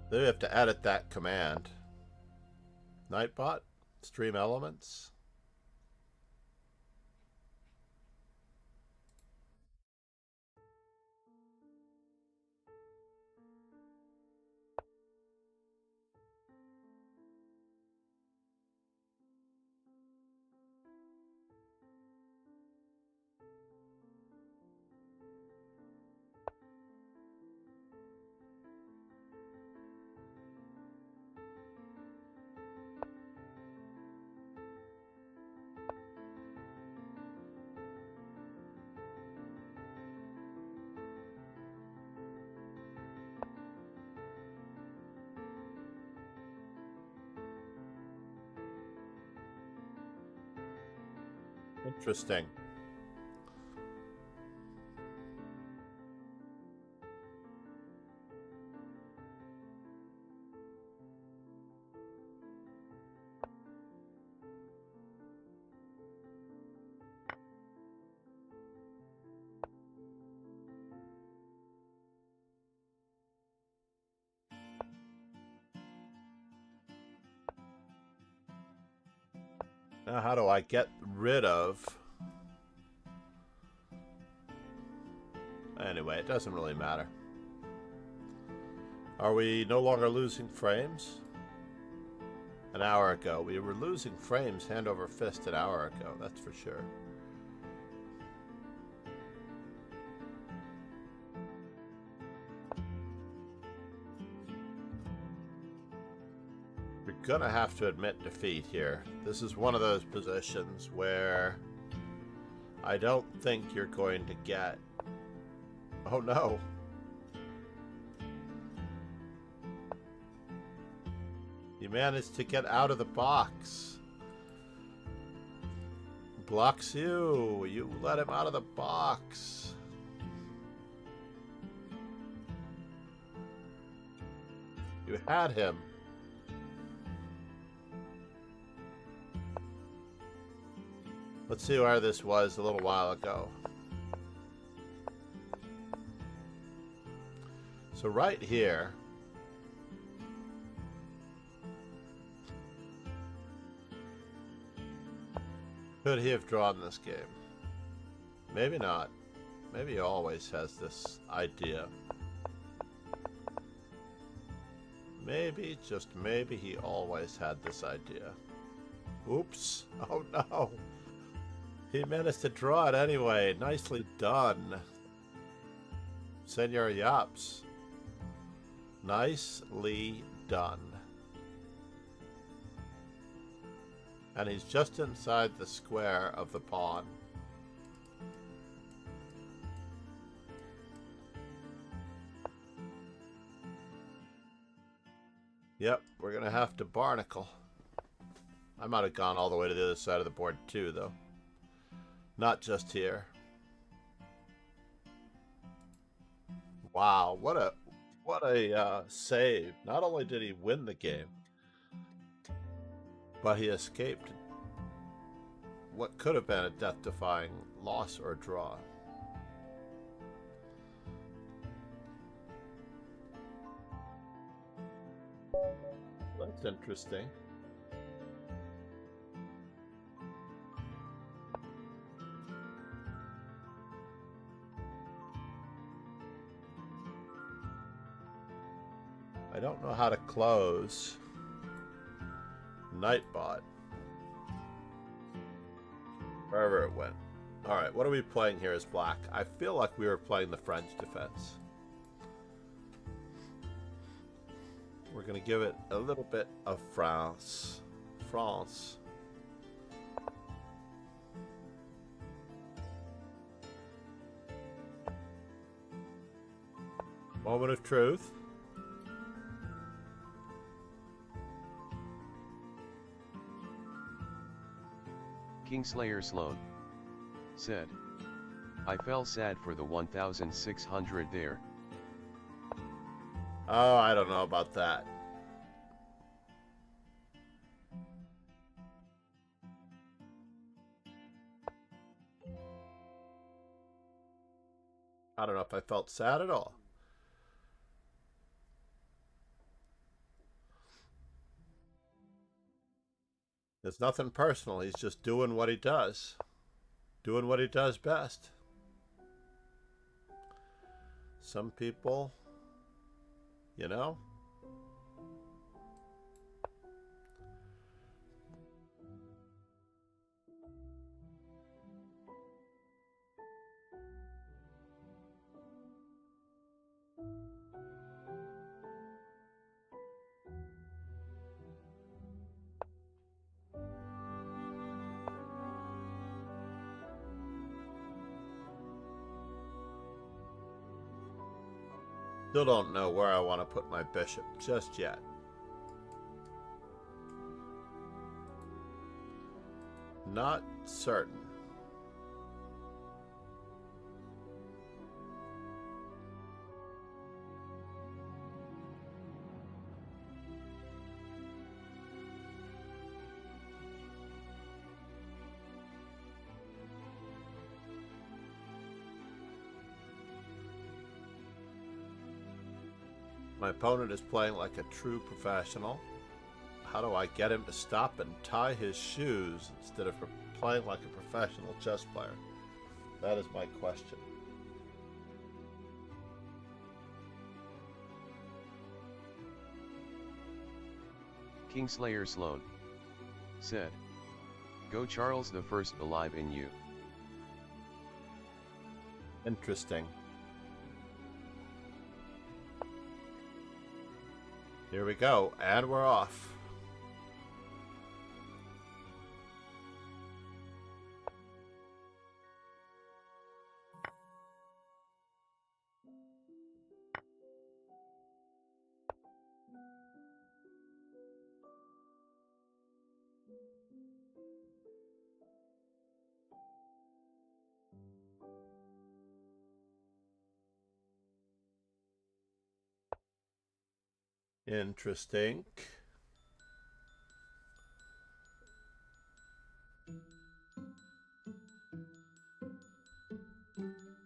Then we have to edit that command. Nightbot, stream elements. Interesting. Now how do I get rid of... Anyway, it doesn't really matter. Are we no longer losing frames? An hour ago. We were losing frames hand over fist an hour ago, that's for sure. We're gonna have to admit defeat here. This is one of those positions where I don't think you're going to get... Oh no. You managed to get out of the box. Blocks you. You let him out of the box. You had him. Let's see where this was a little while ago. So right here. Could he have drawn this game? Maybe not. Maybe he always has this idea. Maybe, just maybe, he always had this idea. Oops. Oh no. He managed to draw it anyway. Nicely done. Senor Yaps. Nicely done. And he's just inside the square of the pawn. Yep, we're going to have to barnacle. I might have gone all the way to the other side of the board too, though. Not just here. Wow, what a save. Not only did he win the game, but he escaped what could have been a death-defying loss or draw. That's interesting. I don't know how to close Nightbot. Wherever it went. Alright, what are we playing here as black? I feel like we were playing the French defense. We're going to give it a little bit of France. France. Moment of truth. Kingslayer Sloan said, I felt sad for the 1,600 there. Oh, I don't know about that. I don't know if I felt sad at all. It's nothing personal. He's just doing what he does. Doing what he does best. Some people, you know. Still don't know where I want to put my bishop just yet. Not certain. My opponent is playing like a true professional. How do I get him to stop and tie his shoes instead of playing like a professional chess player? That is my question. Kingslayer Sloane said, "Go Charles the First, alive in you." Interesting. Here we go, and we're off. Interesting.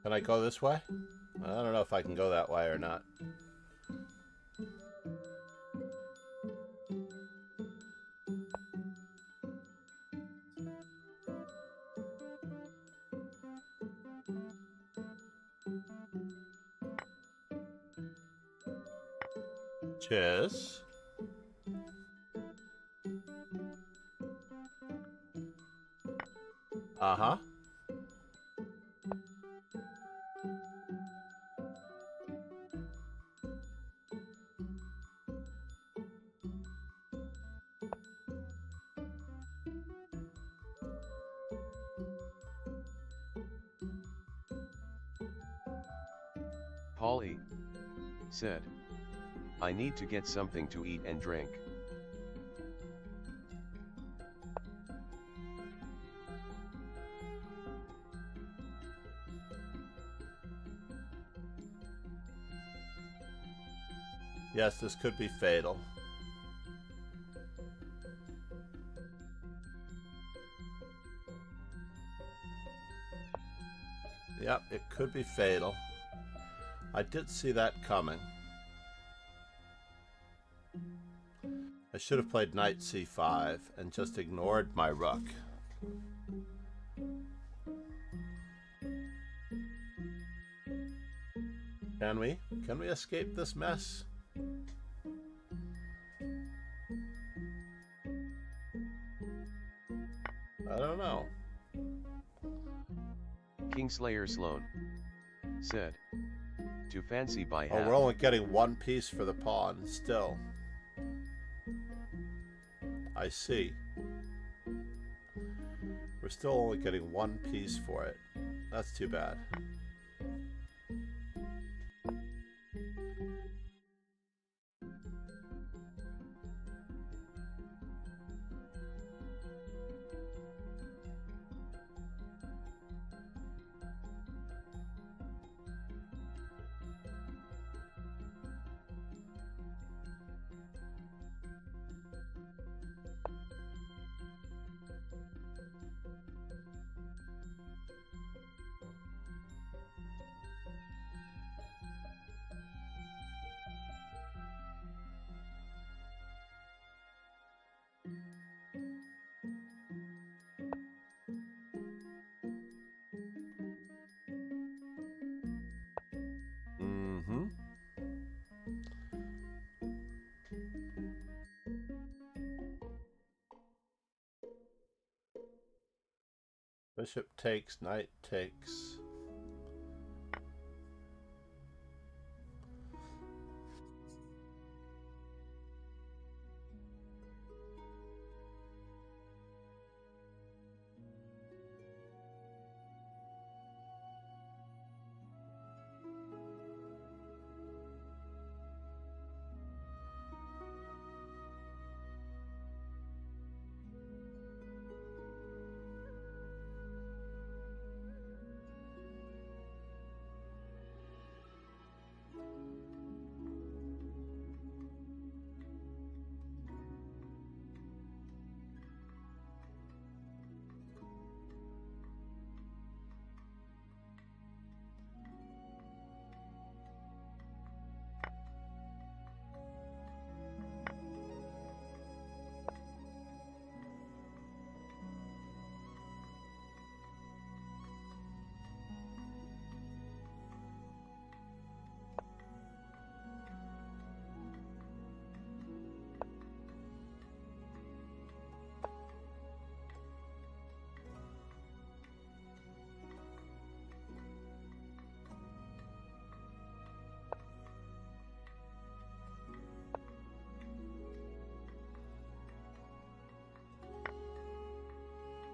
Can I go this way? I don't know if I can go that way or not. Cheers. Uh-huh. Paulie said, "I need to get something to eat and drink." Yes, this could be fatal. Yep, it could be fatal. I did see that coming. I should have played knight c5 and just ignored my rook. Can we? Can we escape this mess? I don't know. Kingslayer Sloane said, "To fancy by half." Oh, we're only getting one piece for the pawn still. I see. We're still only getting one piece for it. That's too bad. Bishop takes, knight takes.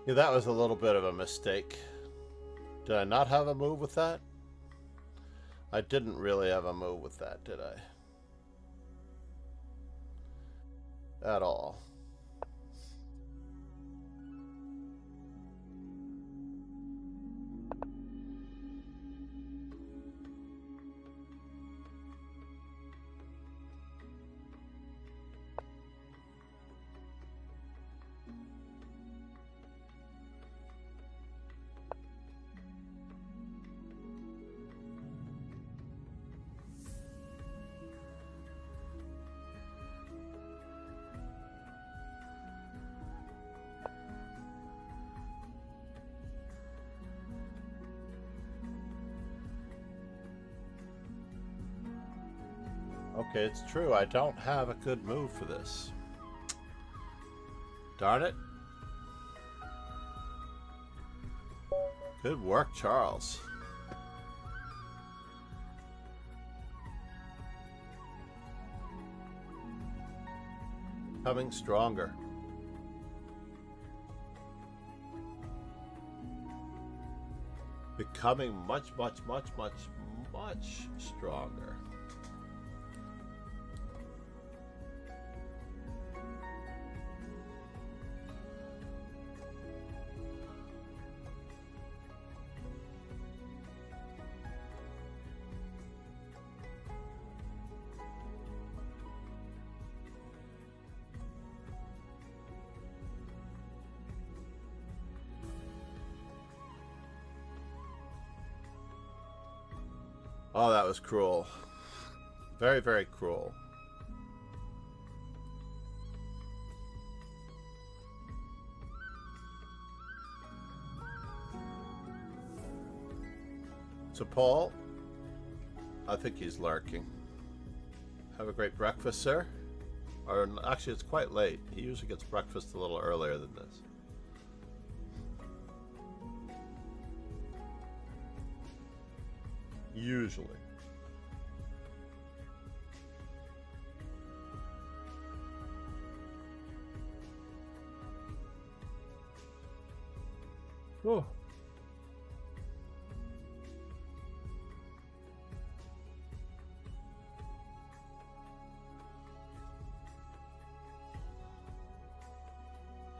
Yeah, that was a little bit of a mistake. Did I not have a move with that? I didn't really have a move with that, did I? At all. Okay, it's true. I don't have a good move for this. Darn it. Good work, Charles. Coming stronger. Becoming much stronger. Oh, that was cruel. Very, very cruel. So, Paul, I think he's lurking. Have a great breakfast, sir. Or actually, it's quite late. He usually gets breakfast a little earlier than this. Usually. Oh.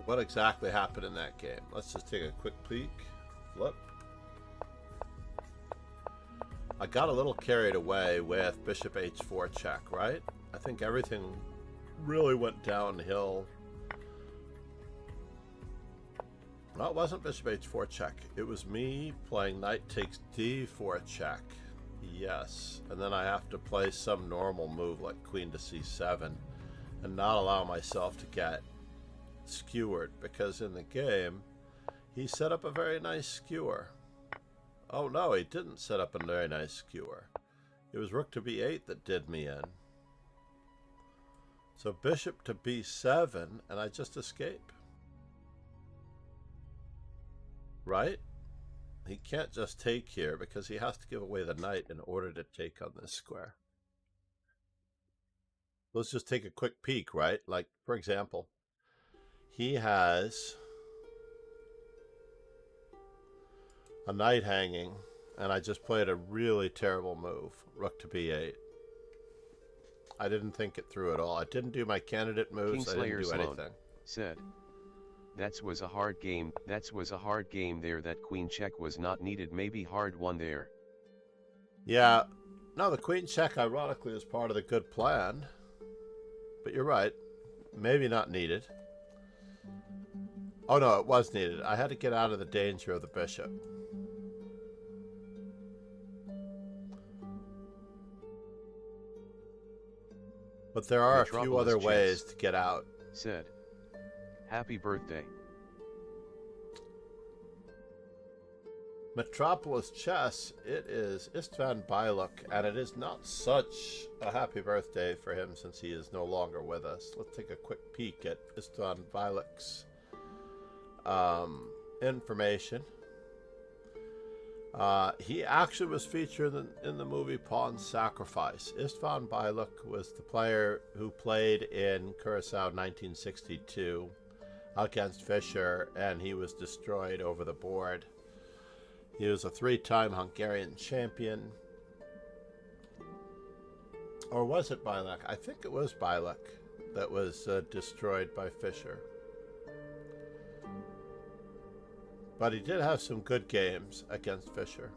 What exactly happened in that game? Let's just take a quick peek. Flip. I got a little carried away with bishop h4 check, right? I think everything really went downhill. No, it wasn't bishop h4 check. It was me playing knight takes d4 check. Yes. And then I have to play some normal move like queen to c7 and not allow myself to get skewered, because in the game he set up a very nice skewer. Oh no, he didn't set up a very nice skewer. It was rook to b8 that did me in. So bishop to b7 and I just escape. Right? He can't just take here because he has to give away the knight in order to take on this square. Let's just take a quick peek, right? Like, for example, he has a knight hanging, and I just played a really terrible move, rook to b8. I didn't think it through at all. I didn't do my candidate moves. I didn't do anything. Said, "That was a hard game. That was a hard game there. That queen check was not needed. Maybe hard one there." Yeah, no, the queen check ironically is part of the good plan. But you're right, maybe not needed. Oh no, it was needed. I had to get out of the danger of the bishop. But there are a few other ways to get out. Said, "Happy birthday." Metropolis Chess, it is István Bilek, and it is not such a happy birthday for him since he is no longer with us. Let's take a quick peek at István Bilek's information. He actually was featured in the movie Pawn Sacrifice. István Bilek was the player who played in Curacao 1962. against Fischer, and he was destroyed over the board. He was a 3-time Hungarian champion. Or was it Bilek? I think it was Bilek that was destroyed by Fischer. But he did have some good games against Fischer.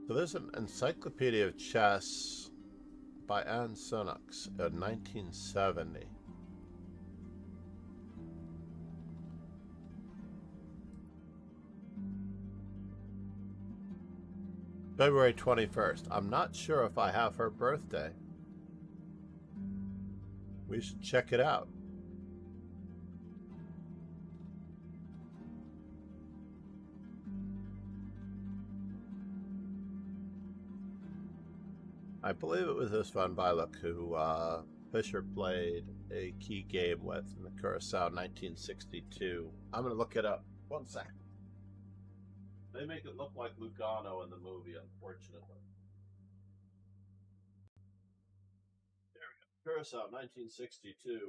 So there's an Encyclopedia of Chess by Anne Sunux in 1970. February 21st. I'm not sure if I have her birthday. We should check it out. I believe it was István Bilek who Fischer played a key game with in the Curacao 1962. I'm going to look it up. One second. They make it look like Lugano in the movie, unfortunately. There we go. Curacao 1962.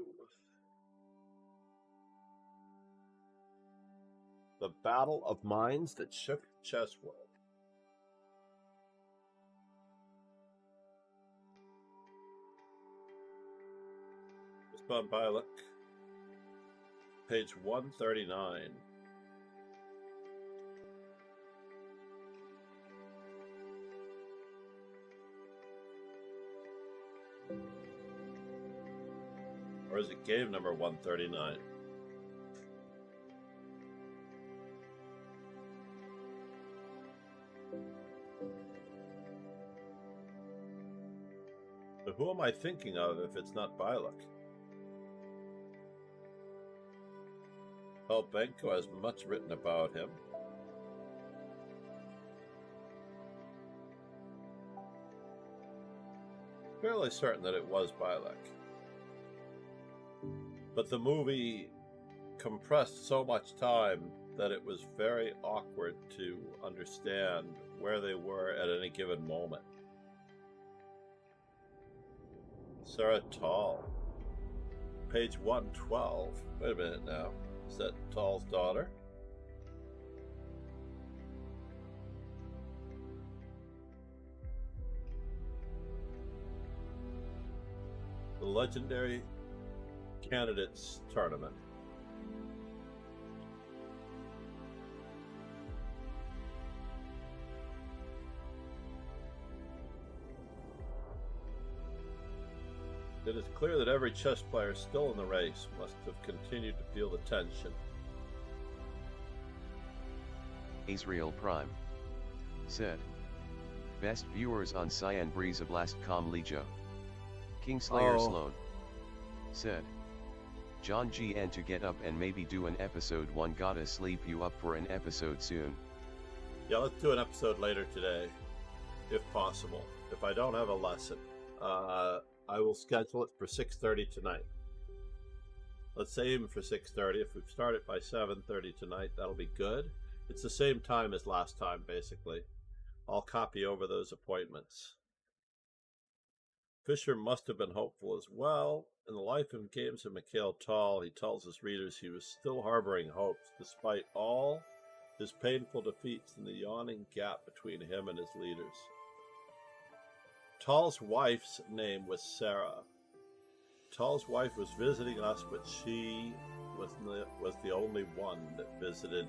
The Battle of Minds that shook the chess world. István Bilek, page 139. Or is it game number 139? So who am I thinking of if it's not Bilek? Well, Benko has much written about him. Fairly certain that it was Bilek. But the movie compressed so much time that it was very awkward to understand where they were at any given moment. Sarah Tall, page 112. Wait a minute now. Is that Tall's daughter? The legendary Candidates Tournament. It is clear that every chess player still in the race must have continued to feel the tension. Israel Prime said, best viewers on Cyan Breeze of Last Com Lejo. Kingslayer Sloan said, John GN to get up and maybe do an episode 1. Gotta sleep you up for an episode soon. Yeah, let's do an episode later today, if possible. If I don't have a lesson, I will schedule it for 6:30 tonight. Let's aim for 6:30. If we start it by 7:30 tonight, that'll be good. It's the same time as last time, basically. I'll copy over those appointments. Fischer must have been hopeful as well. In the life and games of Mikhail Tal, he tells his readers he was still harboring hopes, despite all his painful defeats and the yawning gap between him and his leaders. Tal's wife's name was Sarah. Tal's wife was visiting us, but she was the only one that visited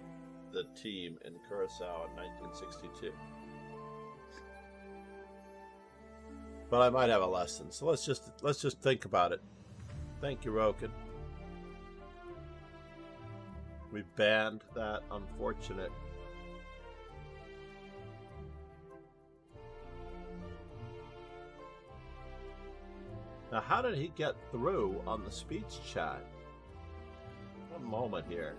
the team in Curacao in 1962. But I might have a lesson, so let's just think about it. Thank you, Roken. We banned that unfortunate. Now, how did he get through on the speech chat? One moment here.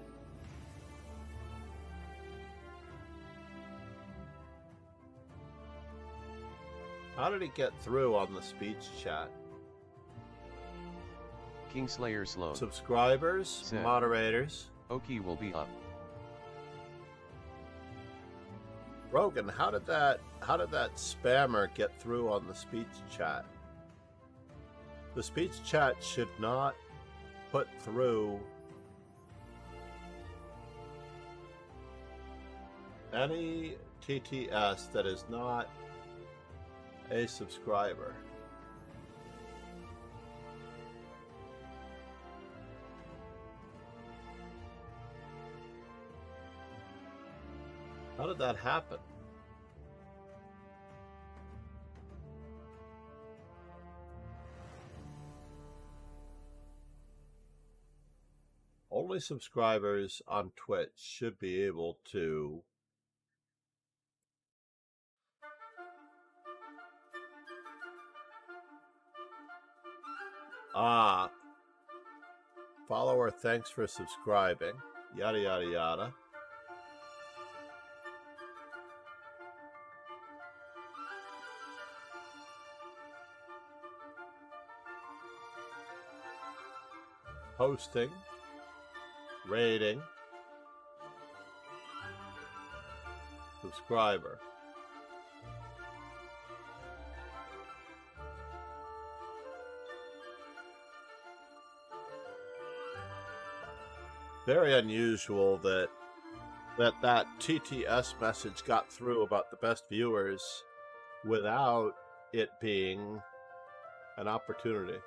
How did he get through on the speech chat? Kingslayer Sloan. Subscribers, said, moderators. Oki will be up. Rogan, how did that spammer get through on the speech chat? The speech chat should not put through any TTS that is not a subscriber. How did that happen? Only subscribers on Twitch should be able to follower, thanks for subscribing, yada yada yada. Hosting, rating, subscriber. Very unusual that TTS message got through about the best viewers without it being an opportunity.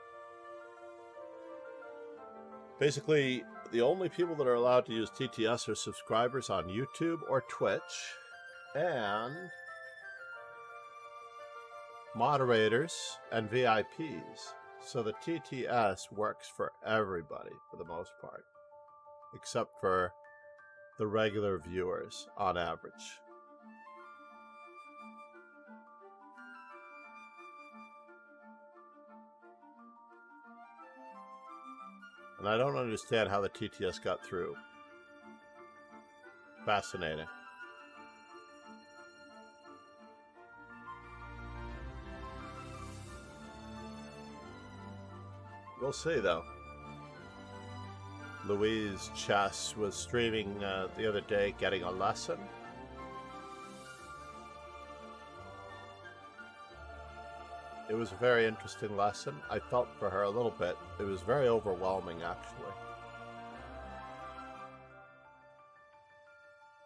Basically, the only people that are allowed to use TTS are subscribers on YouTube or Twitch, and moderators and VIPs. So the TTS works for everybody for the most part, except for the regular viewers on average. And I don't understand how the TTS got through. Fascinating. We'll see, though. Louise Chess was streaming the other day, getting a lesson. It was a very interesting lesson. I felt for her a little bit. It was very overwhelming, actually.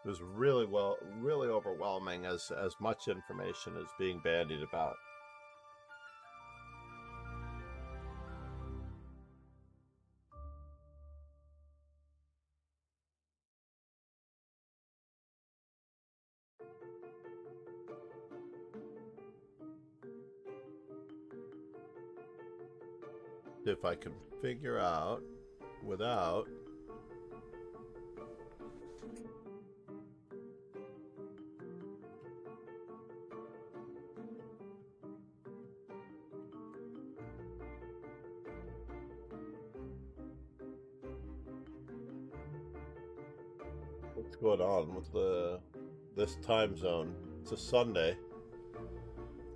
It was really overwhelming as much information is being bandied about. If I can figure out without what's going on with this time zone. It's a Sunday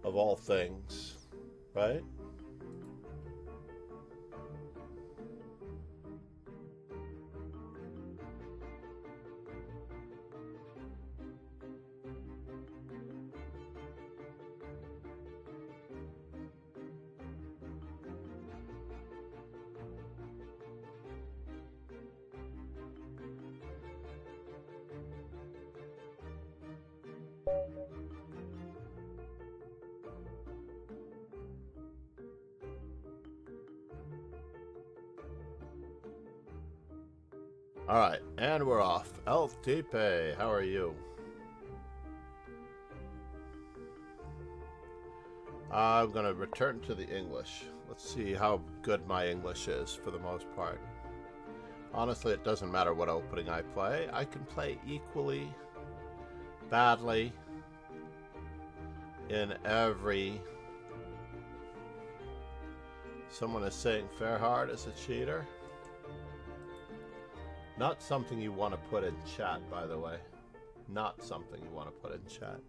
of all things, right? All right, and we're off. Elf Tipe, how are you? I'm going to return to the English. Let's see how good my English is for the most part. Honestly, it doesn't matter what opening I play. I can play equally badly in every... Someone is saying Fairheart is a cheater. Not something you want to put in chat, by the way. Not something you want to put in chat.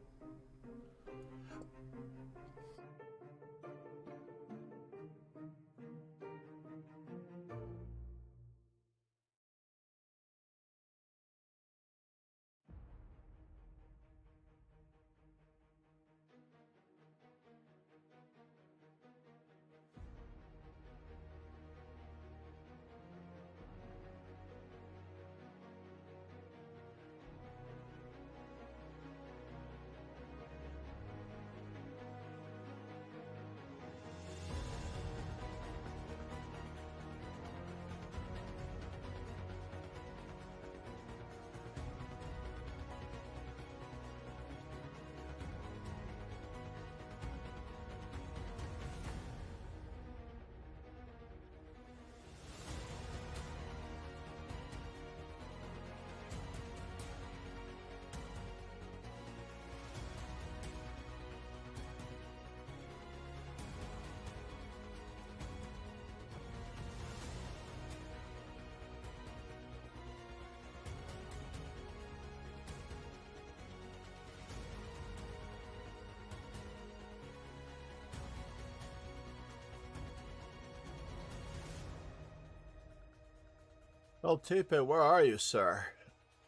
El Tipe, where are you, sir?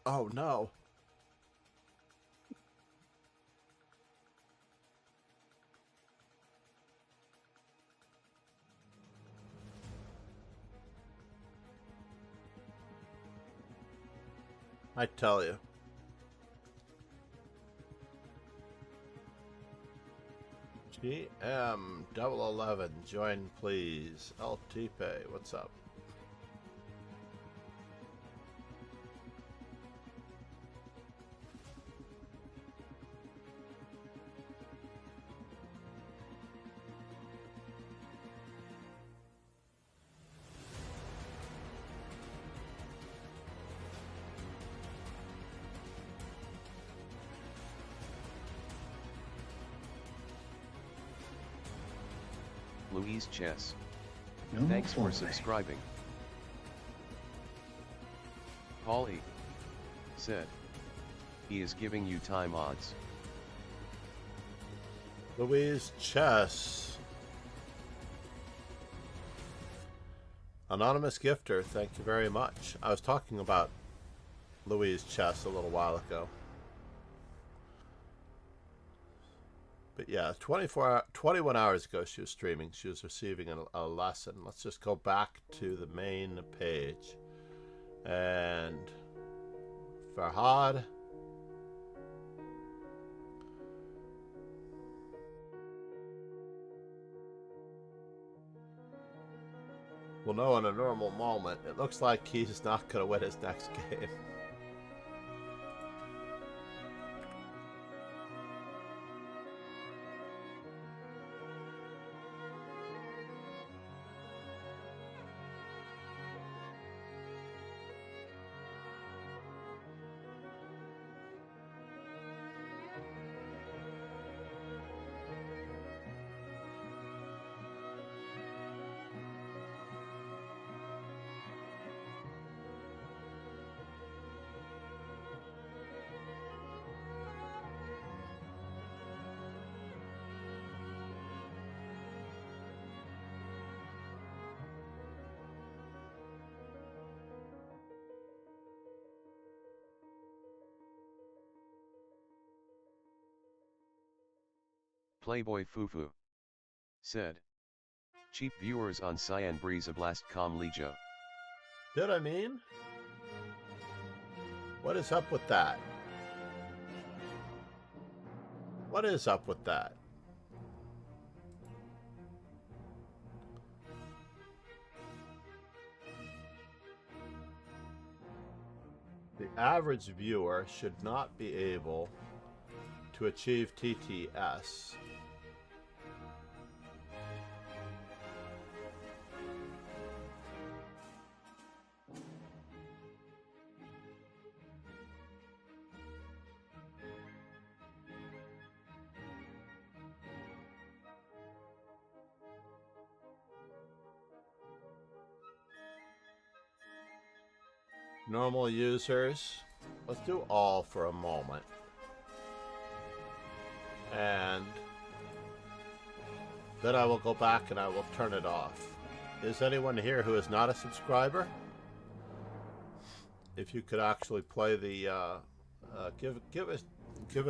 Oh, no. I tell you. GM 011, join please. El Tipe, what's up? Louise Chess. No Thanks for boy. subscribing. Paul E. said. He is giving you time odds. Louise Chess. Anonymous gifter, thank you very much. I was talking about Louise Chess a little while ago. But yeah, 21 hours ago she was streaming. She was receiving a lesson. Let's just go back to the main page. And Farhad. We'll know in a normal moment. It looks like he's not going to win his next game. Playboy Fufu said. Cheap viewers on Cyan Breeze Oblast.com Lijo. Did I mean? What is up with that? What is up with that? The average viewer should not be able to achieve TTS. Normal users, let's do all for a moment. And then I will go back and I will turn it off. Is anyone here who is not a subscriber? If you could actually play the give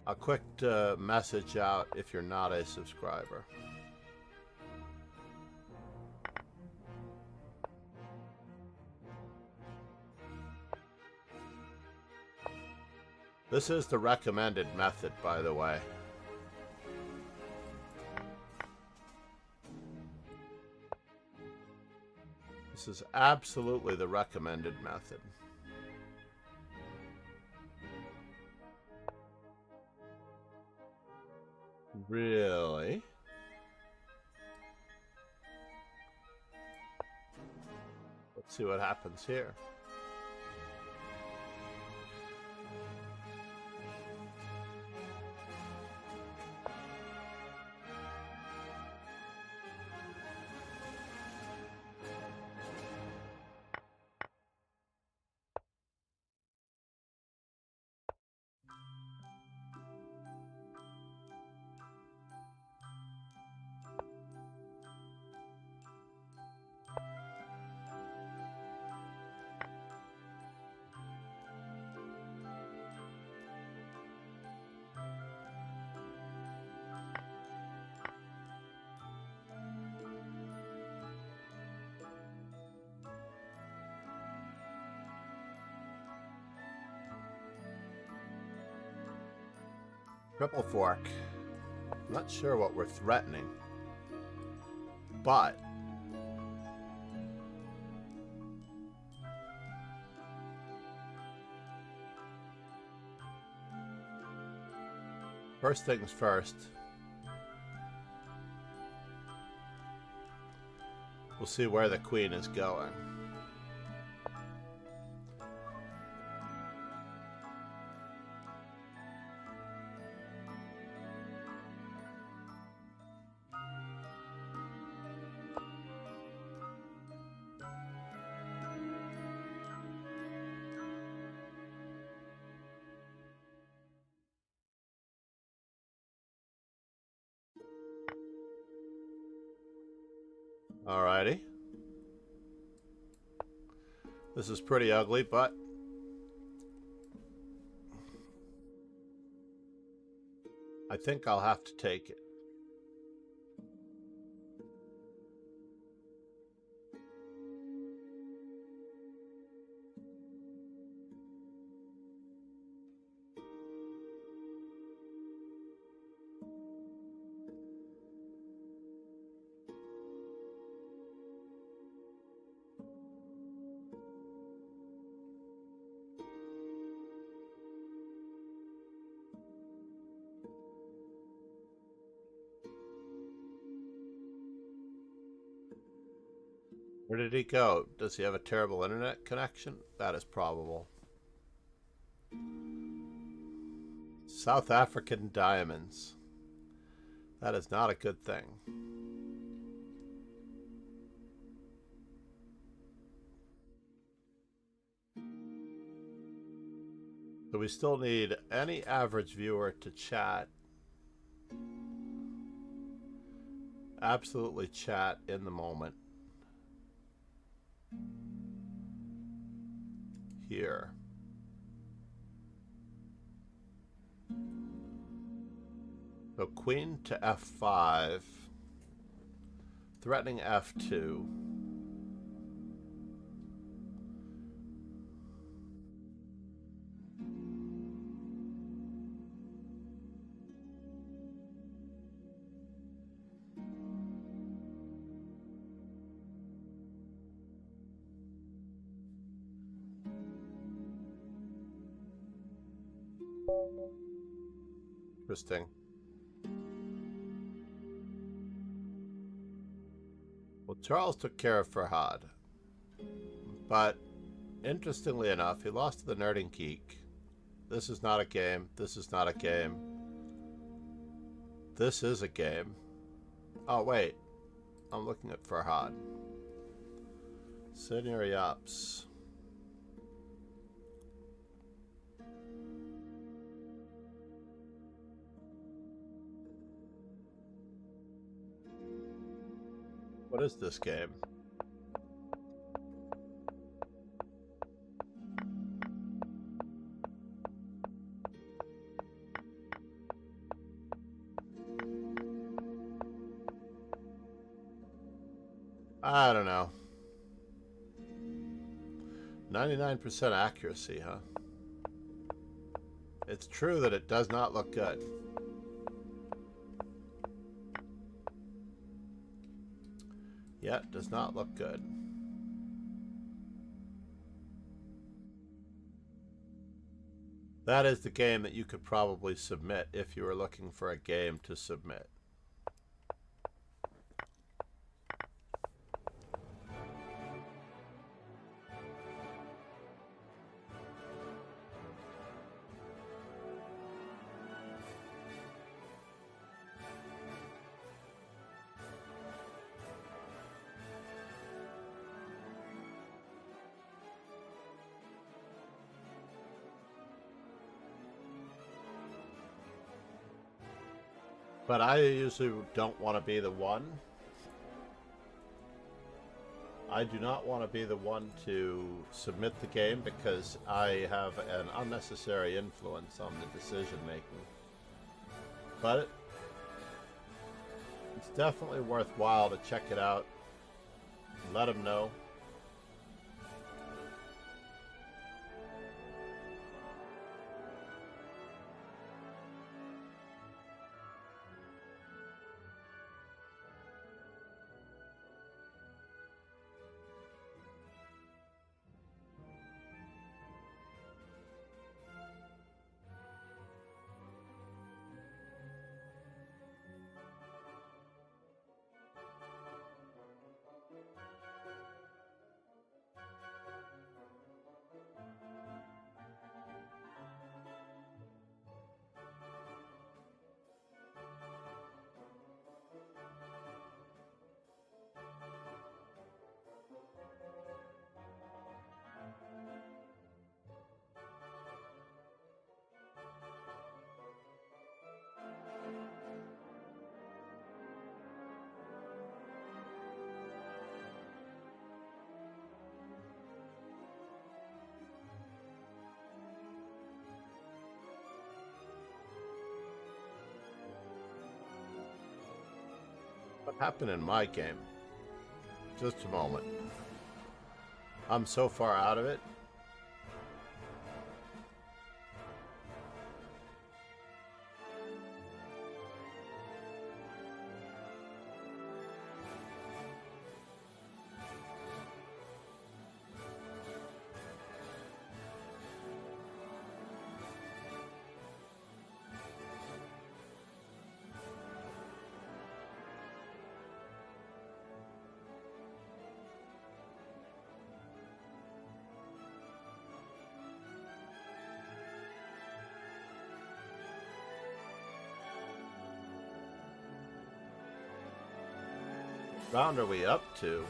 a quick message out if you're not a subscriber. This is the recommended method, by the way. This is absolutely the recommended method. Really? Let's see what happens here. Triple fork. I'm not sure what we're threatening, but first things first. We'll see where the queen is going. Alrighty. This is pretty ugly, but I think I'll have to take it. Where did he go? Does he have a terrible internet connection? That is probable. South African diamonds. That is not a good thing. So we still need any average viewer to chat. Absolutely chat in the moment. Here. So queen to f5, threatening f2. Interesting. Well, Charles took care of Farhad, but interestingly enough, he lost to the Nerding Geek. This is not a game. This is not a game. This is a game. Oh, wait. I'm looking at Farhad. Senior Yaps. What is this game? I don't know. 99% accuracy, huh? It's true that it does not look good. Yeah, it does not look good. That is the game that you could probably submit if you were looking for a game to submit. But I usually don't want to be the one. I do not want to be the one to submit the game because I have an unnecessary influence on the decision making. But it's definitely worthwhile to check it out. Let them know. What happened in my game? Just a moment. I'm so far out of it. Round are we up to?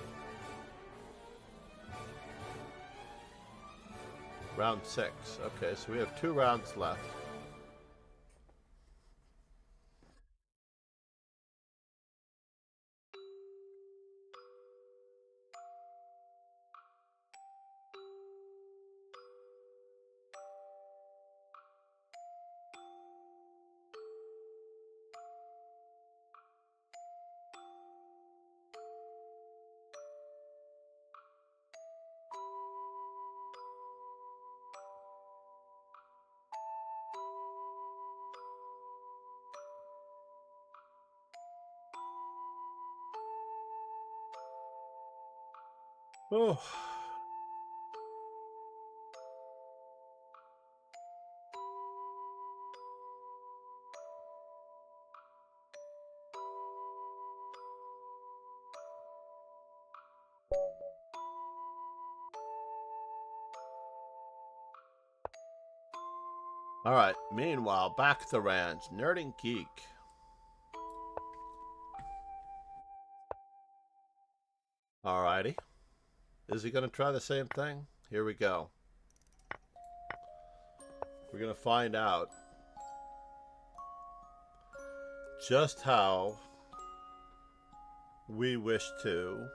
Round 6. Okay, so we have 2 rounds left. Oh. Alright, meanwhile, back at the ranch, Nerd and Geek. Alrighty. Is he going to try the same thing? Here we go. We're going to find out just how we wish to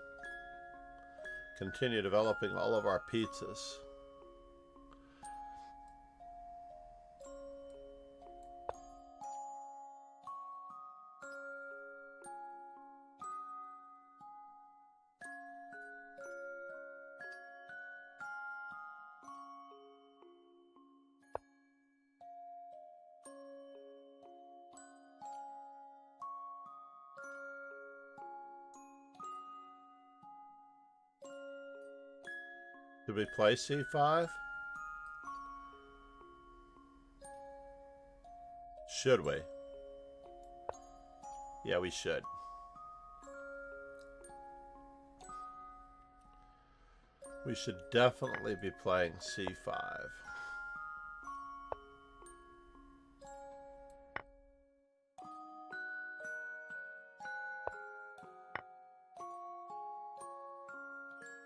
continue developing all of our pizzas. Should we play C5? Should we? Yeah, we should. We should definitely be playing C5.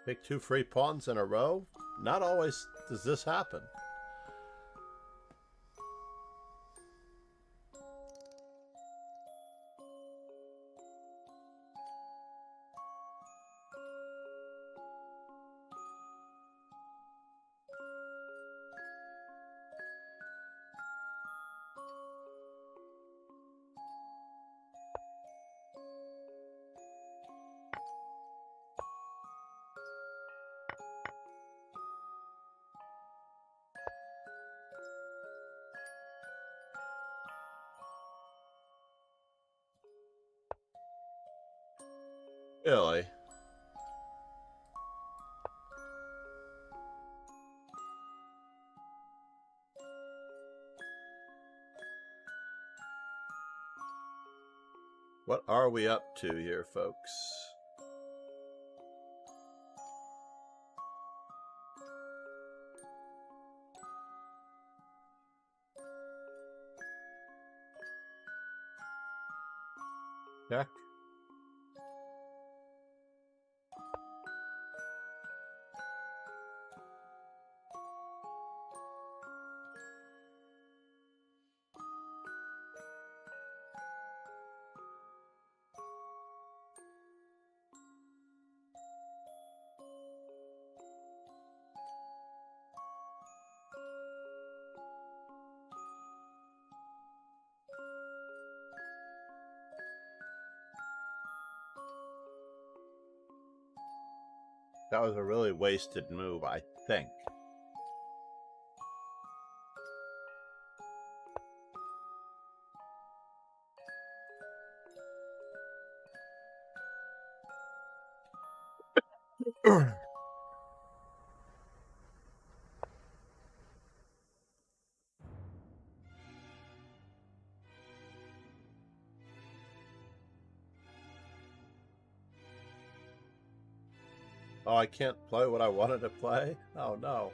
Take 2 free pawns in a row? Not always does this happen. Really? What are we up to here, folks? Check. That was a really wasted move, I think. Oh, I can't play what I wanted to play? Oh no.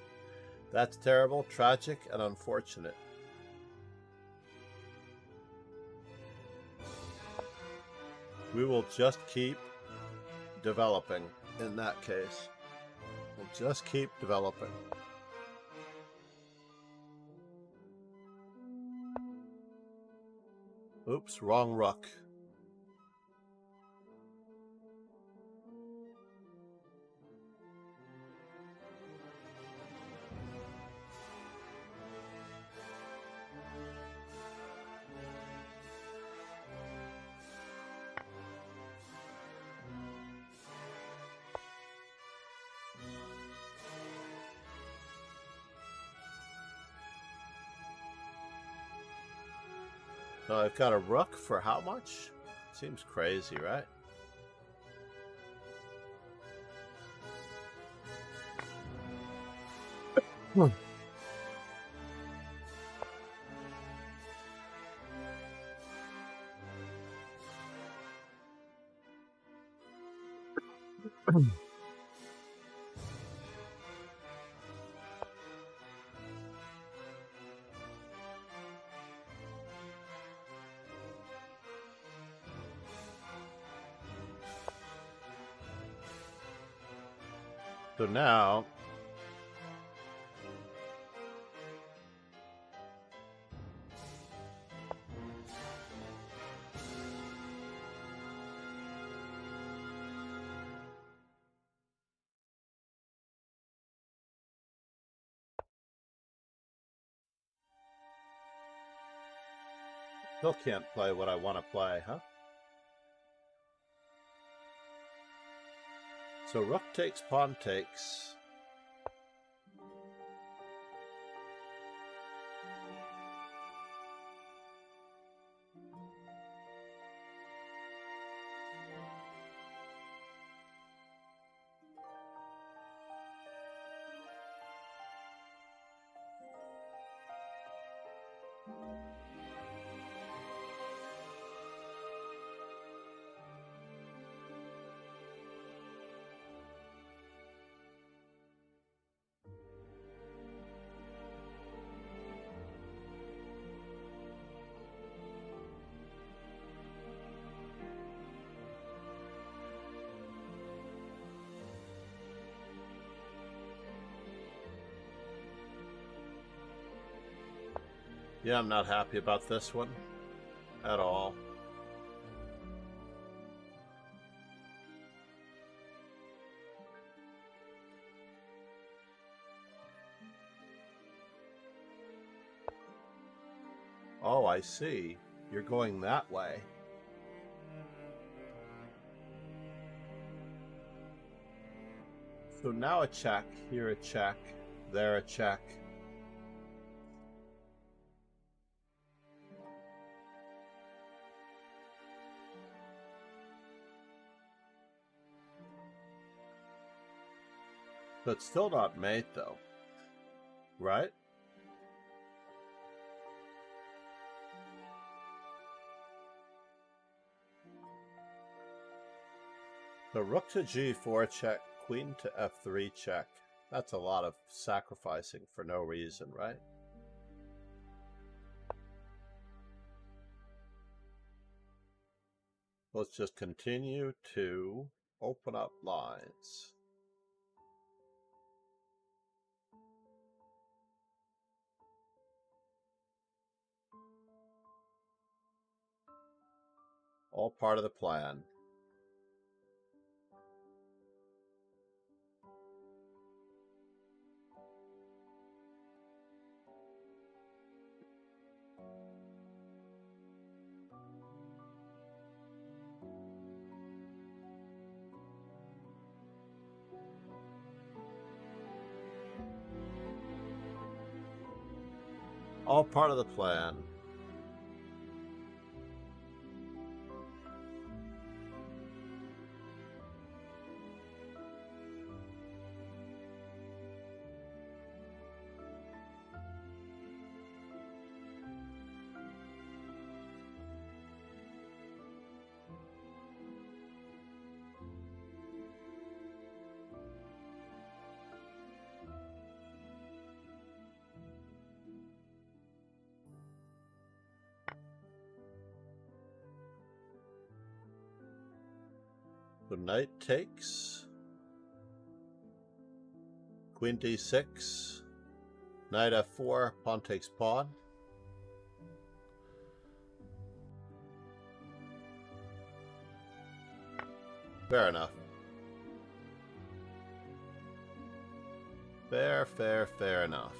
That's terrible, tragic, and unfortunate. We will just keep developing in that case. We'll just keep developing. Oops, wrong rook. So I've got a rook for how much? Seems crazy, right? So now still can't play what I want to play, huh? So rook takes, pawn takes. Yeah, I'm not happy about this one at all. Oh, I see. You're going that way. So now a check, here a check, there a check. But still not mate though, right? So rook to g4 check, queen to f3 check. That's a lot of sacrificing for no reason, right? Let's just continue to open up lines. All part of the plan. All part of the plan. The knight takes. Queen d6. Knight f4. Pawn takes pawn. Fair enough. Fair enough.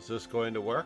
Is this going to work?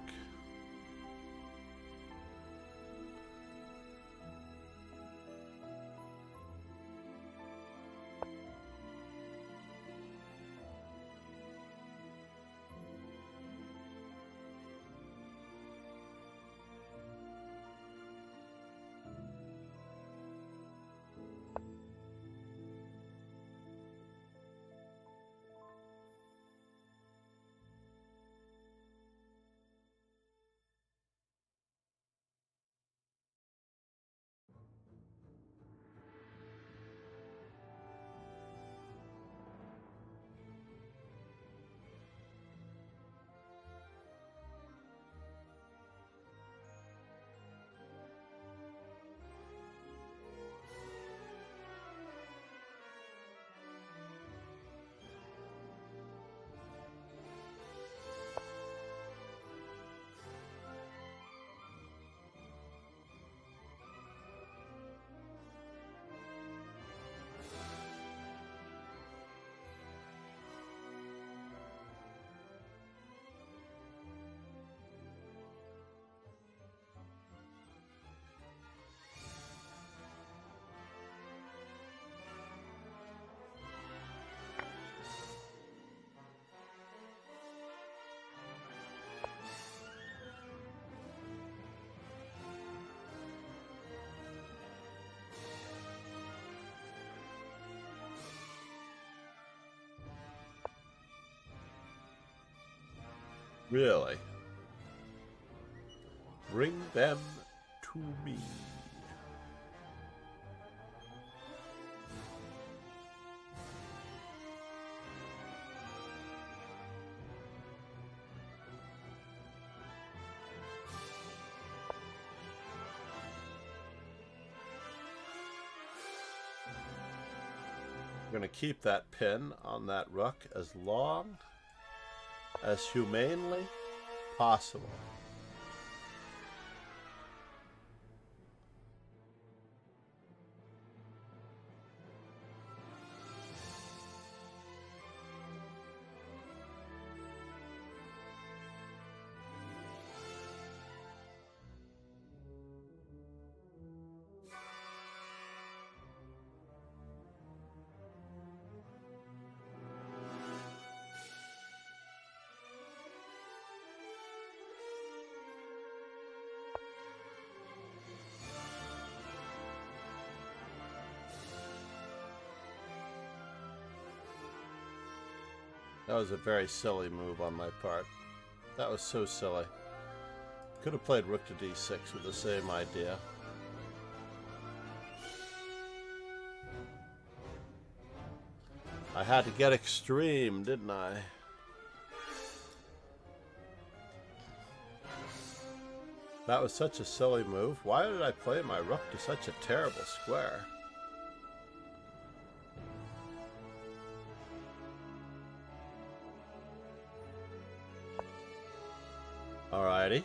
Really? Bring them to me. I'm going to keep that pin on that rook as long as humanely possible. That was a very silly move on my part. That was so silly. Could have played rook to d6 with the same idea. I had to get extreme, didn't I? That was such a silly move. Why did I play my rook to such a terrible square? Alrighty.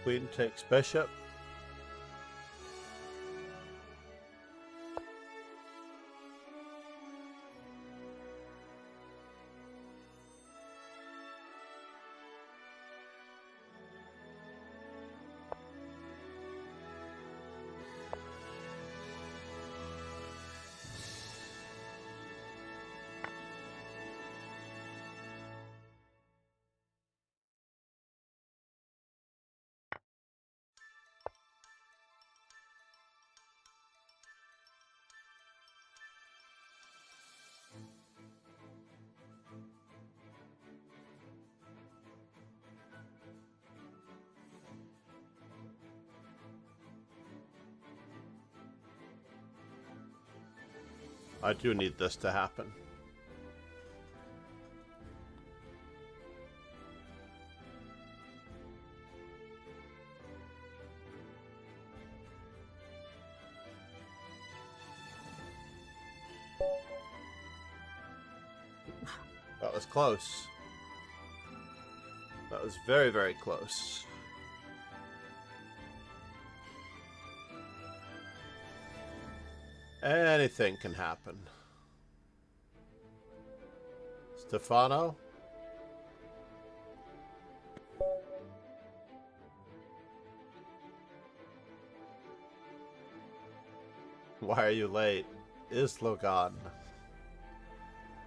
Queen takes bishop. I do need this to happen. That was close. That was very, very close. Anything can happen. Stefano? Why are you late? Islogan.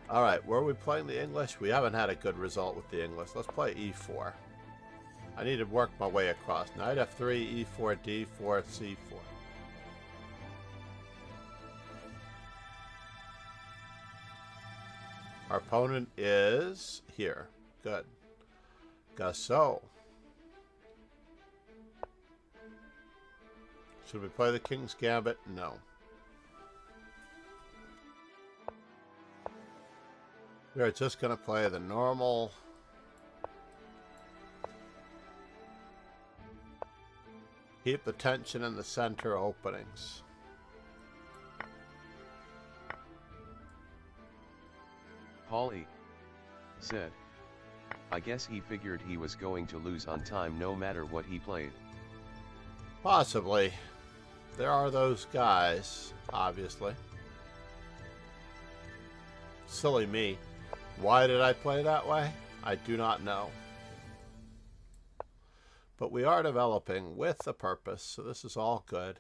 Alright, were we playing the English? We haven't had a good result with the English. Let's play e4. I need to work my way across. Knight f3, e4, d4, c4. Our opponent is here. Good. Gasso. Should we play the King's Gambit? No. We are just going to play the normal keep the tension in the center openings. Paulie said, I guess he figured he was going to lose on time no matter what he played. Possibly. There are those guys, obviously. Silly me. Why did I play that way? I do not know. But we are developing with a purpose, so this is all good.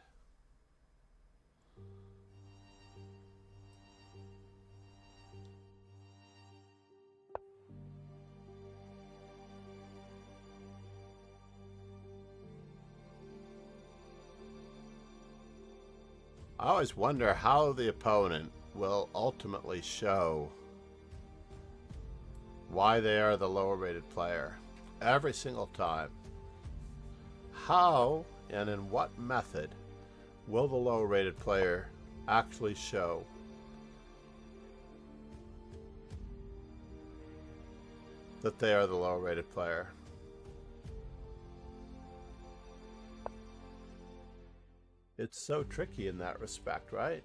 I always wonder how the opponent will ultimately show why they are the lower rated player. Every single time. How and in what method will the lower rated player actually show that they are the lower rated player? It's so tricky in that respect, right?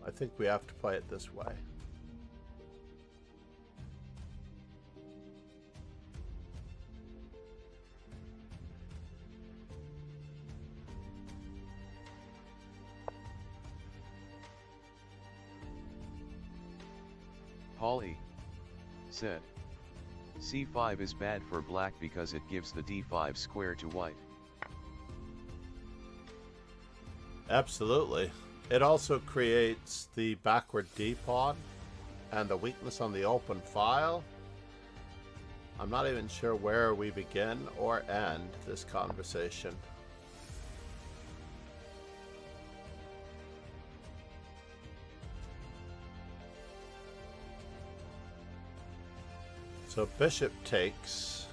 I think we have to play it this way. Paulie said, c5 is bad for black because it gives the d5 square to white. Absolutely. It also creates the backward d pawn and the weakness on the open file. I'm not even sure where we begin or end this conversation. So bishop takes,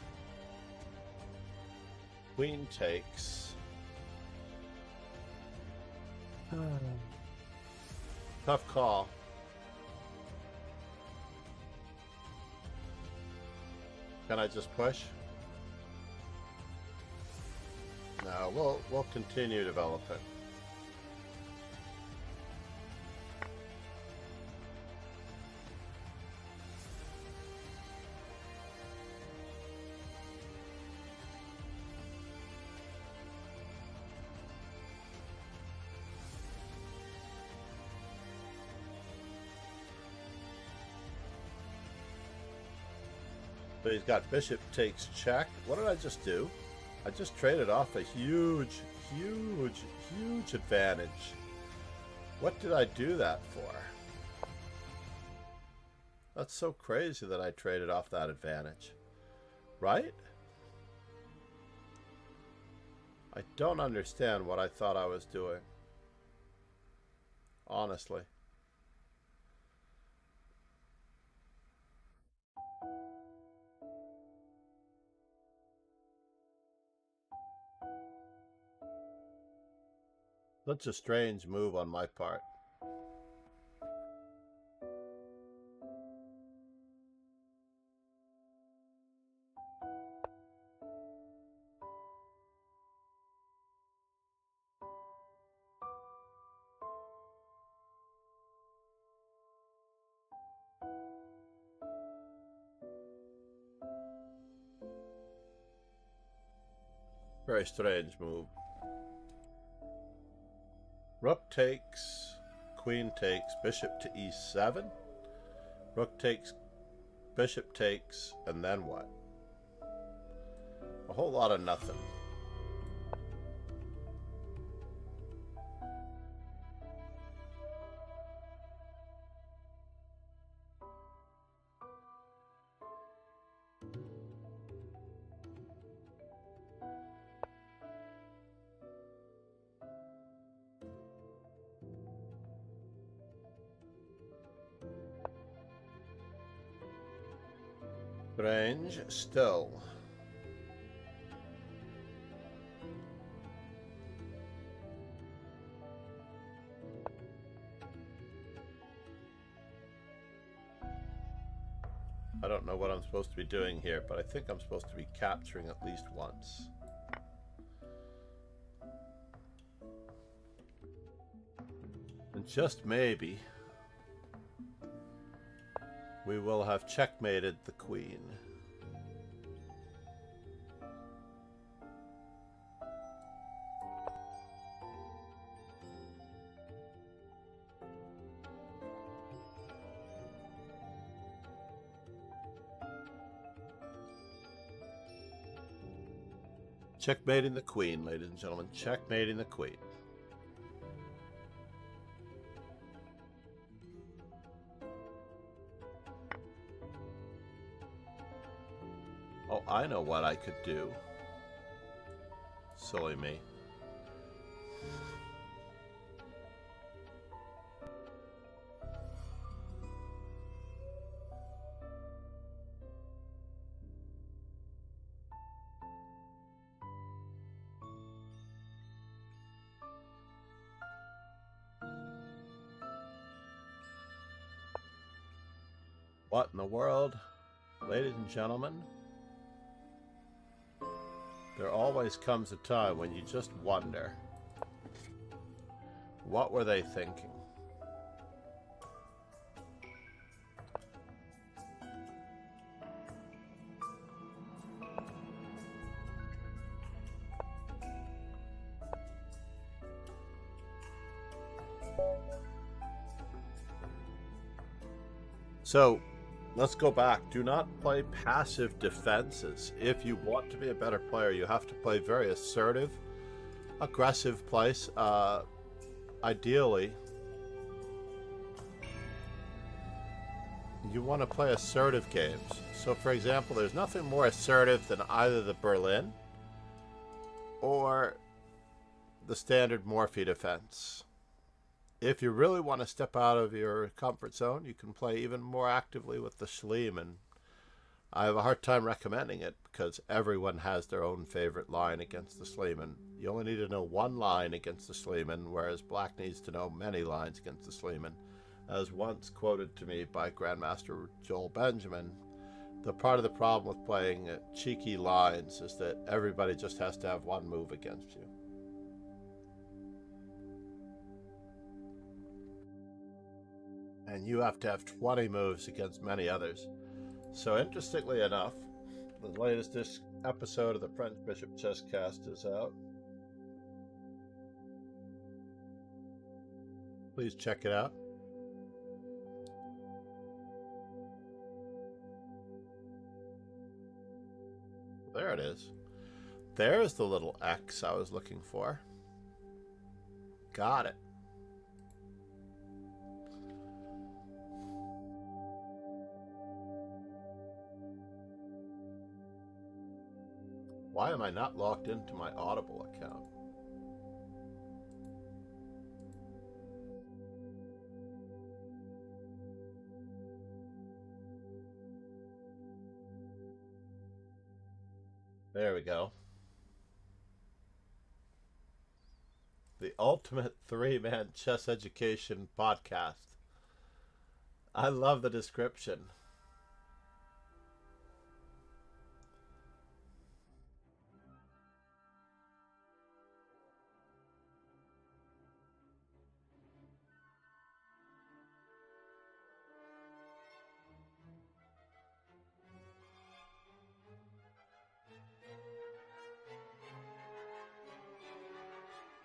queen takes. Tough call. Can I just push? No, we'll continue developing. So he's got bishop takes check. What did I just do? I just traded off a huge advantage. What did I do that for? That's so crazy that I traded off that advantage. Right? I don't understand what I thought I was doing. Honestly. Such a strange move on my part. Very strange move. Rook takes, queen takes, bishop to e7. Rook takes, bishop takes, and then what? A whole lot of nothing. Strange still. I don't know what I'm supposed to be doing here, but I think I'm supposed to be capturing at least once. And just maybe, we will have checkmated the queen. Checkmating the queen, ladies and gentlemen. Checkmating the queen. Oh, I know what I could do. Silly me. What in the world? Ladies and gentlemen, there always comes a time when you just wonder, what were they thinking? So, let's go back. Do not play passive defenses. If you want to be a better player, you have to play very assertive, aggressive plays. Ideally, you want to play assertive games. So, for example, there's nothing more assertive than either the Berlin or the standard Morphy defense. If you really want to step out of your comfort zone, you can play even more actively with the Schliemann. I have a hard time recommending it because everyone has their own favorite line against the Schliemann. You only need to know one line against the Schliemann, whereas black needs to know many lines against the Schliemann. As once quoted to me by Grandmaster Joel Benjamin, the part of the problem with playing cheeky lines is that everybody just has to have one move against you. And you have to have 20 moves against many others. So interestingly enough, the latest episode of the French Bishop Chesscast is out. Please check it out. There it is. There's the little X I was looking for. Got it. Why am I not logged into my Audible account? There we go. The ultimate three-man chess education podcast. I love the description.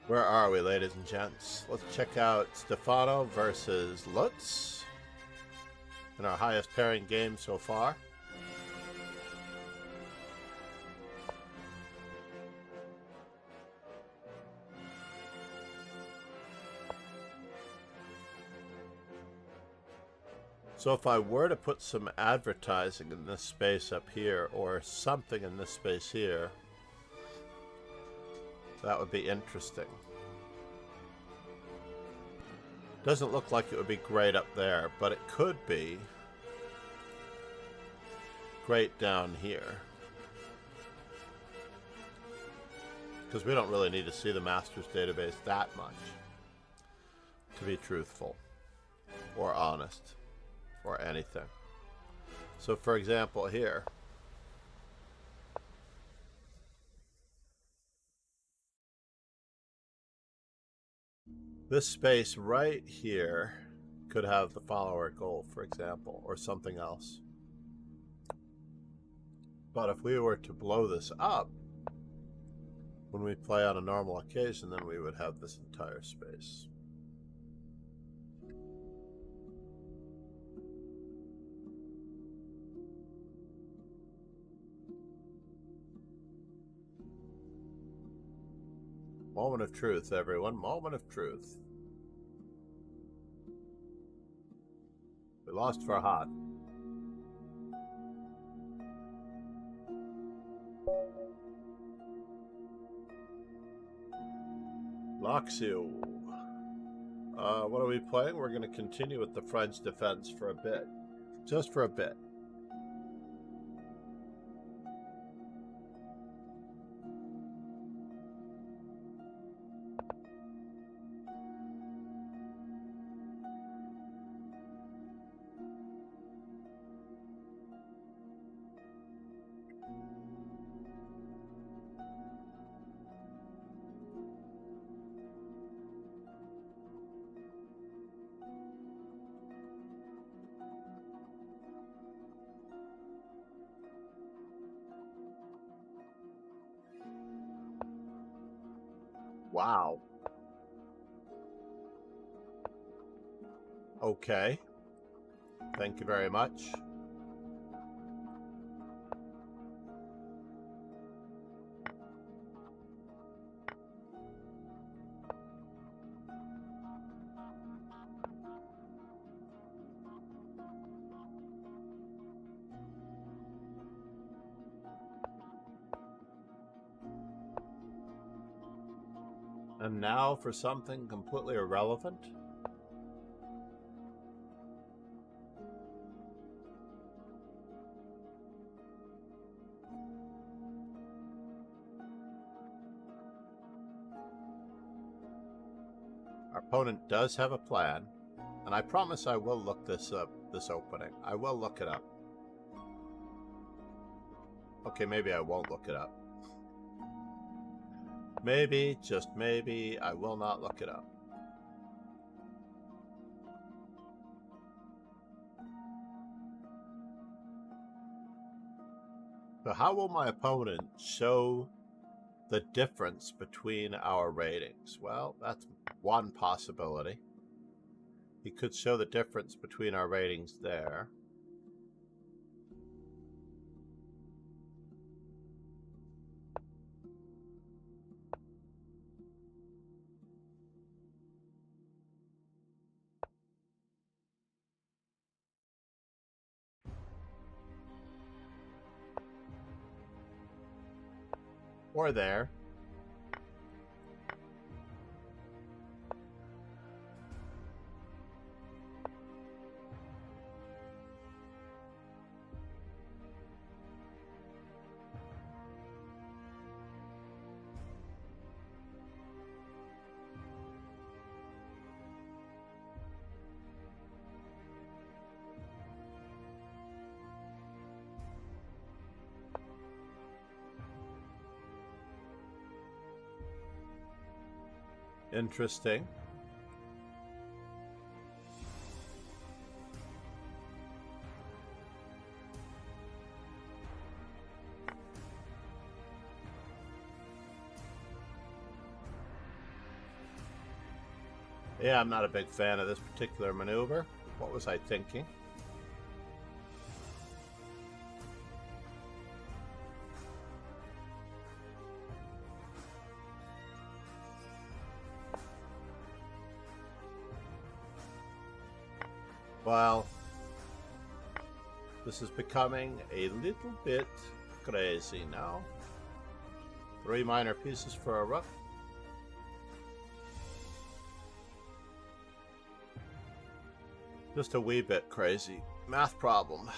Where are we, ladies and gents? Let's check out Stefano versus Lutz in our highest pairing game so far. So if I were to put some advertising in this space up here, or something in this space here, that would be interesting. Doesn't look like it would be great up there, but it could be great down here. Because we don't really need to see the master's database that much, to be truthful, or honest, or anything. So for example here, this space right here could have the follower goal, for example, or something else. But if we were to blow this up, when we play on a normal occasion, then we would have this entire space. Moment of truth, everyone. Moment of truth. We lost Farhad. Laxio. What are we playing? We're going to continue with the French defense for a bit. Just for a bit. Wow. Okay. Thank you very much. And now for something completely irrelevant. Our opponent does have a plan, and I promise I will look this up, this opening. I will look it up. Okay, maybe I won't look it up. Maybe, just maybe, I will not look it up. So how will my opponent show the difference between our ratings? Well, that's one possibility. He could show the difference between our ratings there. Or there. Interesting. Yeah, I'm not a big fan of this particular maneuver. What was I thinking? Well, this is becoming a little bit crazy now. 3 minor pieces for a rook. Just a wee bit crazy. Math problem.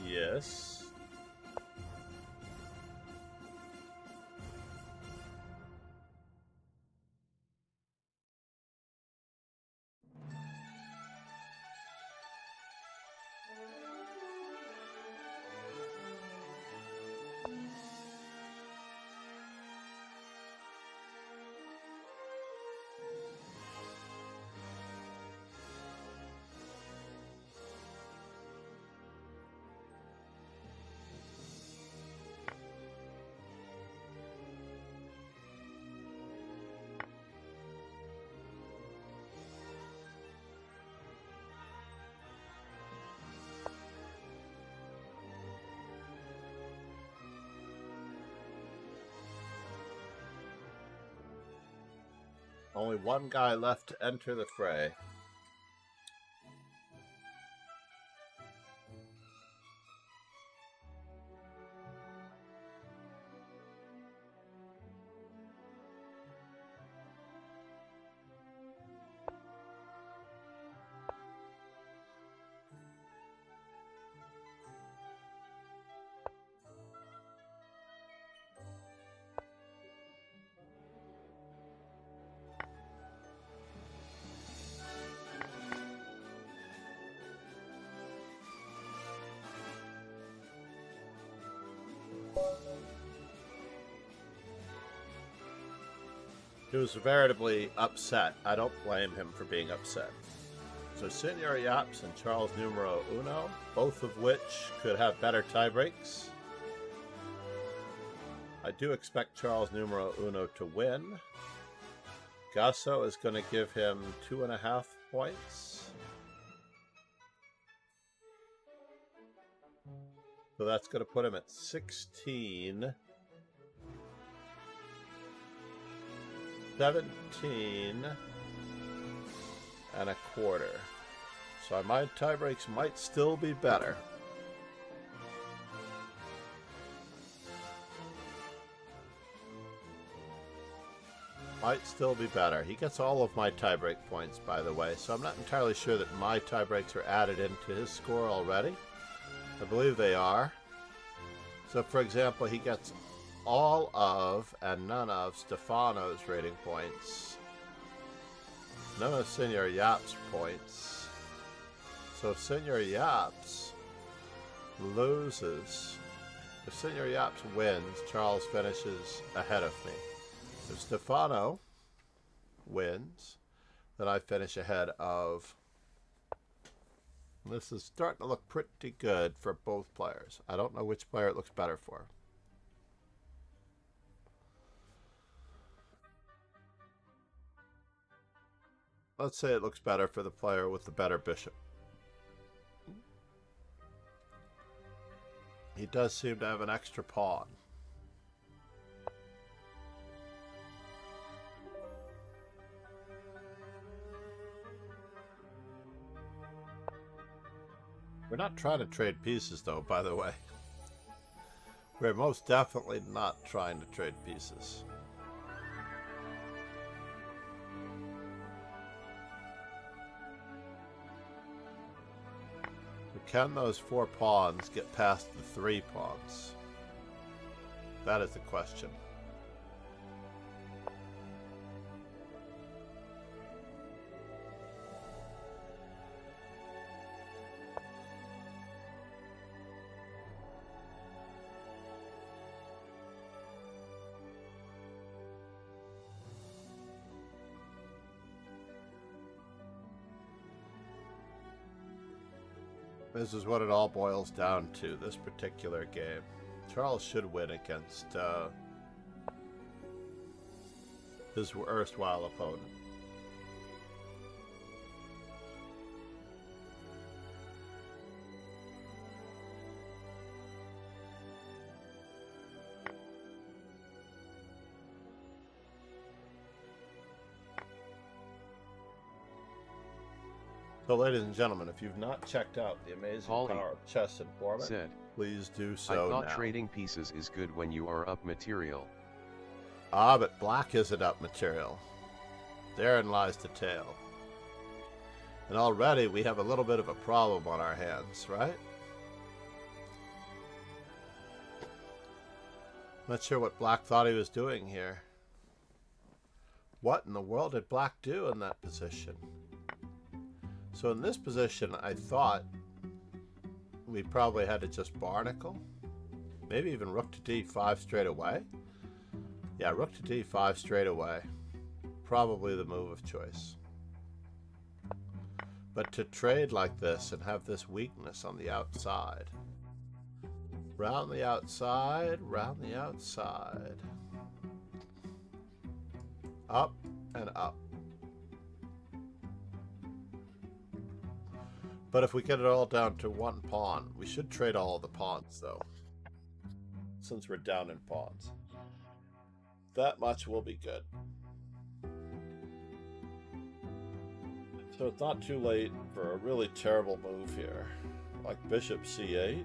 Yes. Only one guy left to enter the fray. He was veritably upset. I don't blame him for being upset. So Senor Yaps and Charles Numero Uno, both of which could have better tie breaks. I do expect Charles Numero Uno to win. Gasso is going to give him 2.5 points. So that's going to put him at 16. 17 and a quarter. So my tie breaks might still be better. Might still be better. He gets all of my tiebreak points, by the way, so I'm not entirely sure that my tiebreaks are added into his score already. I believe they are. So, for example, he gets all of and none of Stefano's rating points. None of Senor Yap's points. So if Senor Yaps loses, if Senor Yaps wins, Charles finishes ahead of me. If Stefano wins, then I finish ahead of. This is starting to look pretty good for both players. I don't know which player it looks better for. Let's say it looks better for the player with the better bishop. He does seem to have an extra pawn. We're not trying to trade pieces, though, by the way. We're most definitely not trying to trade pieces. Can those 4 pawns get past the 3 pawns? That is the question. This is what it all boils down to, this particular game. Charles should win against his erstwhile opponent. So, ladies and gentlemen, if you've not checked out the amazing power of chess and Foreman, please do so I thought now. Trading pieces is good when you are up material. Ah, but black isn't up material. Therein lies the tale. And already we have a little bit of a problem on our hands, right? Not sure what black thought he was doing here. What in the world did black do in that position? So in this position, I thought we probably had to just barnacle. Maybe even rook to d5 straight away. Yeah, rook to d5 straight away. Probably the move of choice. But to trade like this and have this weakness on the outside. Round the outside, round the outside. Up and up. But if we get it all down to 1 pawn, we should trade all of the pawns, though. Since we're down in pawns. That much will be good. So it's not too late for a really terrible move here. Like bishop c8.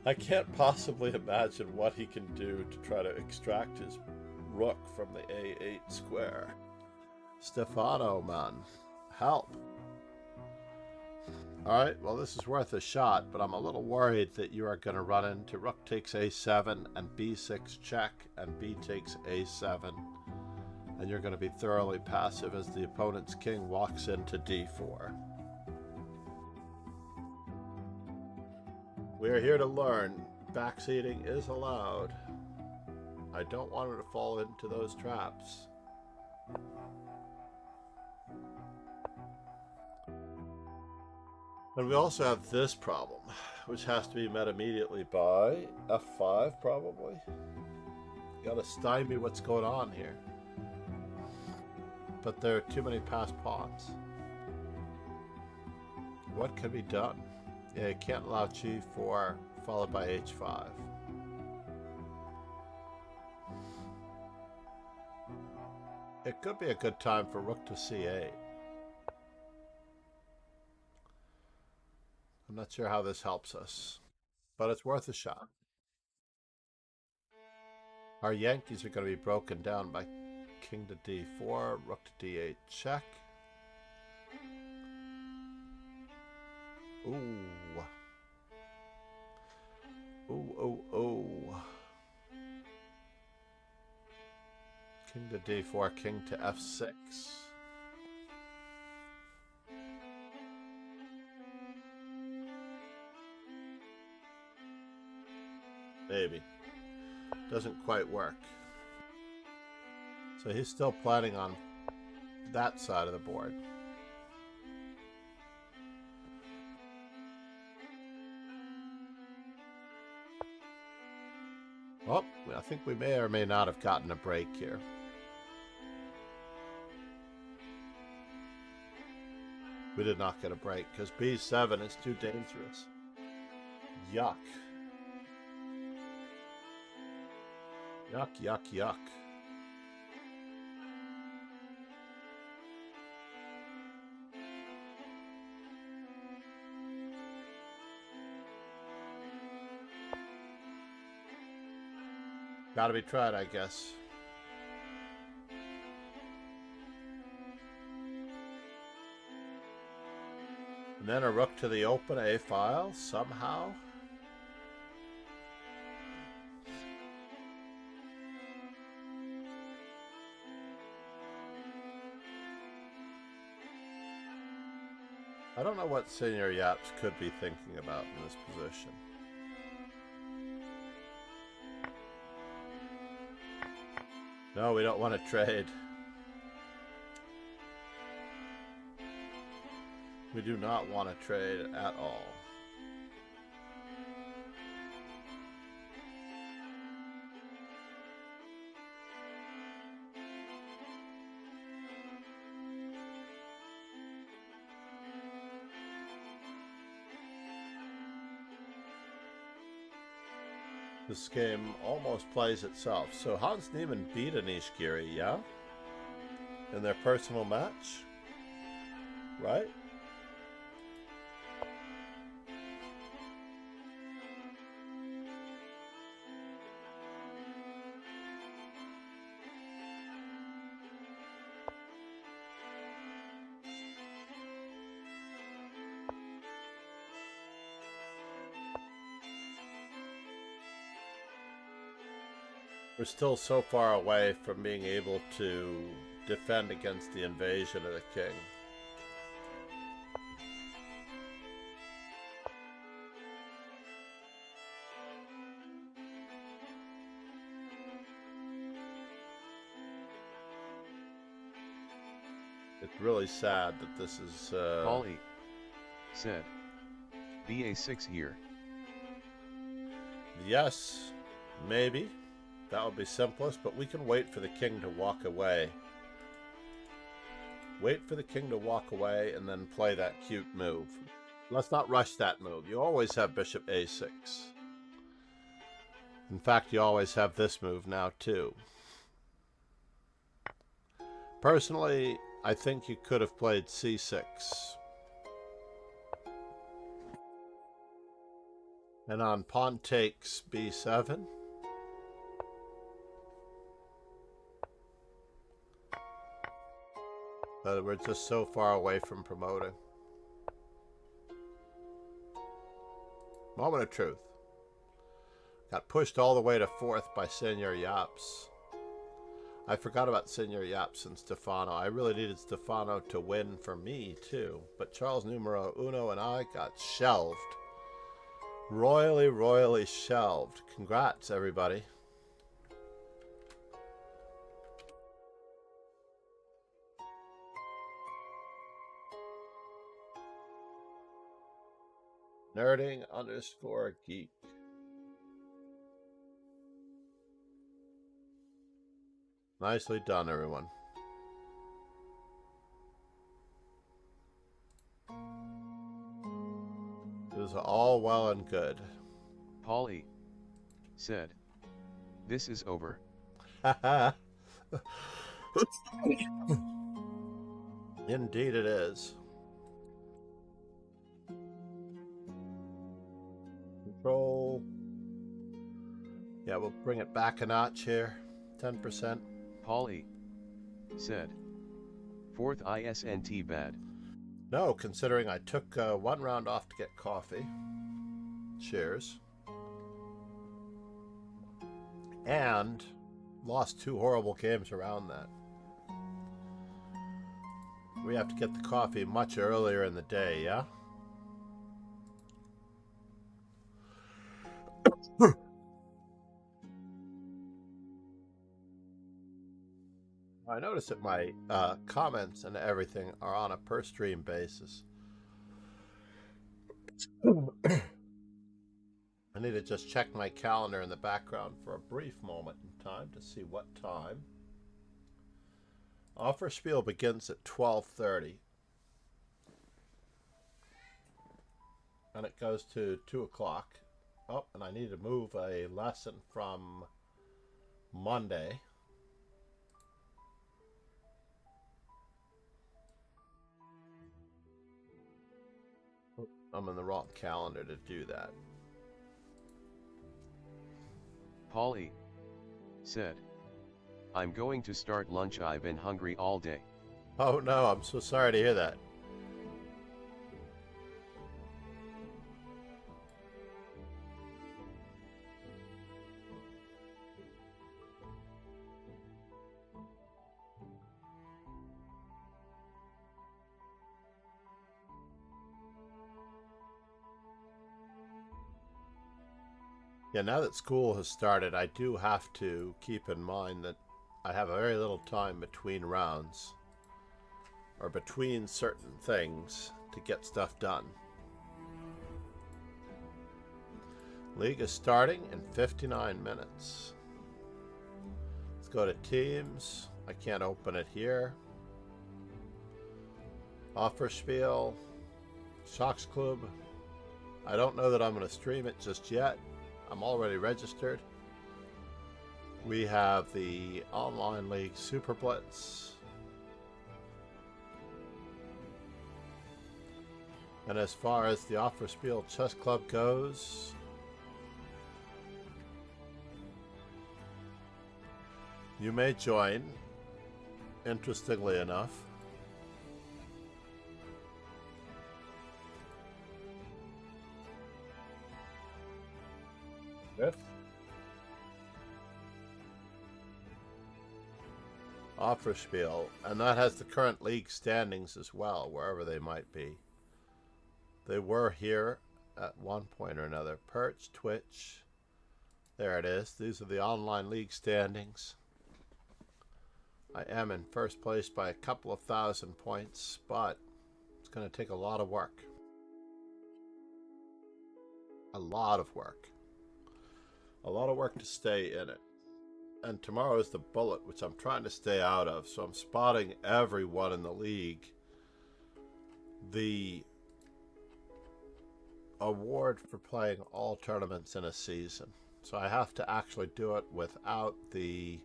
I can't possibly imagine what he can do to try to extract his rook from the a8 square. Stefano, man. Help. Alright, well this is worth a shot, but I'm a little worried that you are going to run into rook takes a7 and b6 check and b takes a7. And you're going to be thoroughly passive as the opponent's king walks into d4. We are here to learn. Backseating is allowed. I don't want her to fall into those traps. And we also have this problem, which has to be met immediately by f5, probably. You gotta stymie what's going on here. But there are too many passed pawns. What can be done? Yeah, you can't allow g4 followed by h5. It could be a good time for rook to c8. I'm not sure how this helps us, but it's worth a shot. Our Yankees are going to be broken down by king to d4, rook to d8 check. Ooh. Ooh, ooh, ooh. King to d4, king to f6. Maybe. Doesn't quite work. So he's still planning on that side of the board. Well, I think we may or may not have gotten a break here. We did not get a break because B7 is too dangerous. Yuck. Yuck, yuck, yuck. Gotta be tried, I guess. And then a rook to the open A file, somehow. I don't know what Senior Yaps could be thinking about in this position. No, we don't want to trade. We do not want to trade at all. This game almost plays itself. So Hans Niemann beat Anish Giri, yeah? In their personal match? Right? We're still so far away from being able to defend against the invasion of the king. It's really sad that this is... Paulie said, BA6 here. Yes, maybe. That would be simplest, but we can wait for the king to walk away. Wait for the king to walk away and then play that cute move. Let's not rush that move. You always have bishop a6. In fact, you always have this move now too. Personally, I think you could have played c6. And on pawn takes b7. But we're just so far away from promoting. Moment of truth. Got pushed all the way to 4th by Senior Yaps. I forgot about Senior Yaps and Stefano. I really needed Stefano to win for me too. But Charles Numero Uno and I got shelved. Royally, royally shelved. Congrats, everybody. Nerding_geek. Nicely done, everyone. It was all well and good. Paulie said, this is over. Indeed it is. Control. Yeah, we'll bring it back a notch here. 10%. Paulie said, 4th ISNT bad. No, considering I took 1 round off to get coffee. Cheers. And lost 2 horrible games around that. We have to get the coffee much earlier in the day, yeah? I notice that my comments and everything are on a per stream basis. I need to just check my calendar in the background for a brief moment in time to see what time. Offer spiel begins at 12:30. And it goes to 2 o'clock. Oh, and I need to move a lesson from Monday. I'm in the wrong calendar to do that. Paul E. said, I'm going to start lunch. I've been hungry all day. Oh no, I'm so sorry to hear that. Yeah, now that school has started, I do have to keep in mind that I have very little time between rounds, or between certain things, to get stuff done. League is starting in 59 minutes. Let's go to teams. I can't open it here. Offer spiel. Shocks Club. I don't know that I'm going to stream it just yet. I'm already registered. We have the Online League Super Blitz. And as far as the Offer Spiel Chess Club goes, you may join, interestingly enough. With Offer Spiel, and that has the current league standings as well, wherever they might be. They were here at one point or another. Perch, Twitch, there it is. These are the online league standings. I am in first place by a couple of thousand points, but it's going to take a lot of work. A lot of work. A lot of work to stay in it. And tomorrow is the Bullet, which I'm trying to stay out of, so I'm spotting everyone in the league. The award for playing all tournaments in a season. So I have to actually do it without the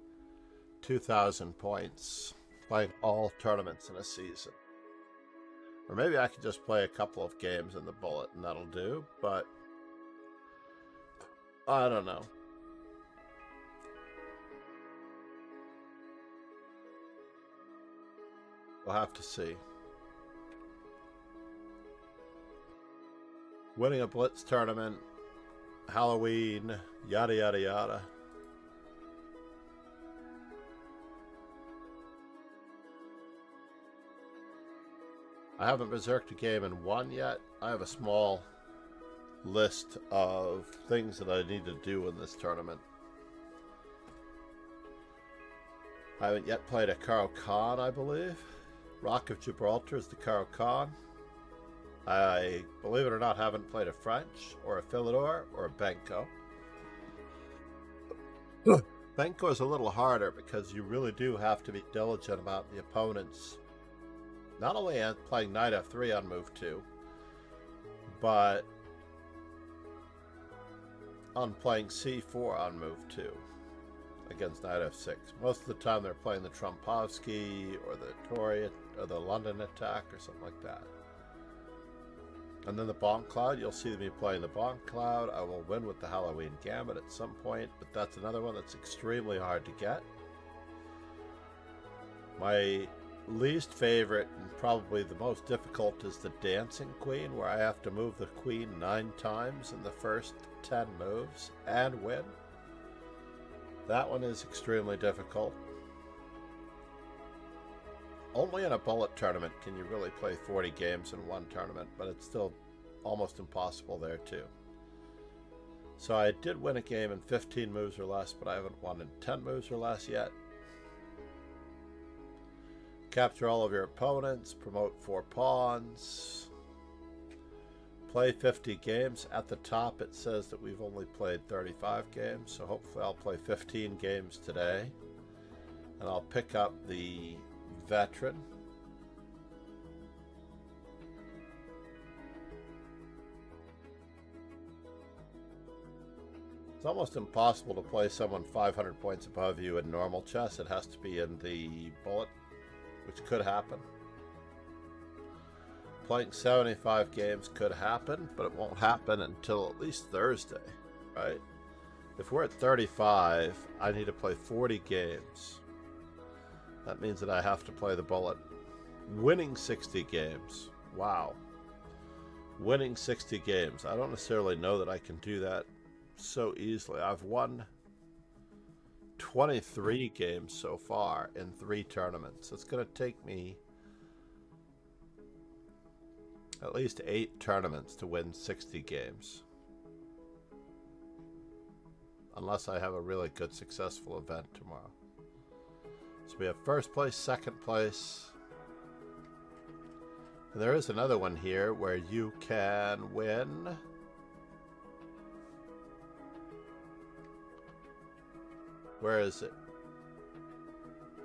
2,000 points, playing all tournaments in a season. Or maybe I could just play a couple of games in the Bullet and that'll do, but I don't know. We'll have to see. Winning a Blitz tournament, Halloween, yada yada yada. I haven't berserked a game and won yet. I have a small list of things that I need to do in this tournament. I haven't yet played a Karo Khan, I believe. Rock of Gibraltar is the Karo Khan. I, believe it or not, haven't played a French, or a Philidor, or a Benko. Benko is a little harder because you really do have to be diligent about the opponents. Not only playing Knight F3 on move 2, but on playing C4 on move 2 against Knight F6. Most of the time they're playing the Trompovsky or the Tory or the London attack or something like that. And then the Bonk Cloud, you'll see me playing the Bonk Cloud. I will win with the Halloween Gambit at some point, but that's another one that's extremely hard to get. My least favorite and probably the most difficult is the Dancing Queen, where I have to move the Queen 9 times in the first 10 moves and win. That one is extremely difficult. Only in a Bullet tournament can you really play 40 games in one tournament, but it's still almost impossible there too. So I did win a game in 15 moves or less, but I haven't won in 10 moves or less yet. Capture all of your opponents. Promote 4 pawns. Play 50 games. At the top it says that we've only played 35 games, so hopefully I'll play 15 games today. And I'll pick up the veteran. It's almost impossible to play someone 500 points above you in normal chess. It has to be in the bullet, which could happen. Playing 75 games could happen, but it won't happen until at least Thursday, right? If we're at 35, I need to play 40 games. That means that I have to play the bullet. Winning 60 games. Wow. Winning 60 games. I don't necessarily know that I can do that so easily. I've won 23 games so far in 3 tournaments. It's going to take me at least 8 tournaments to win 60 games. Unless I have a really good successful event tomorrow. So we have first place, second place. And there is another one here where you can win where is it?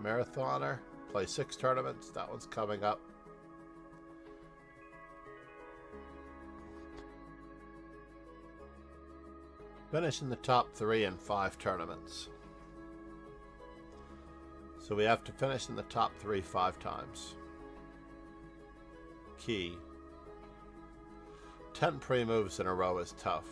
Marathoner. Play 6 tournaments. That one's coming up. Finish in the top 3 in 5 tournaments. So we have to finish in the top 3 5 times. Key. 10 pre-moves in a row is tough.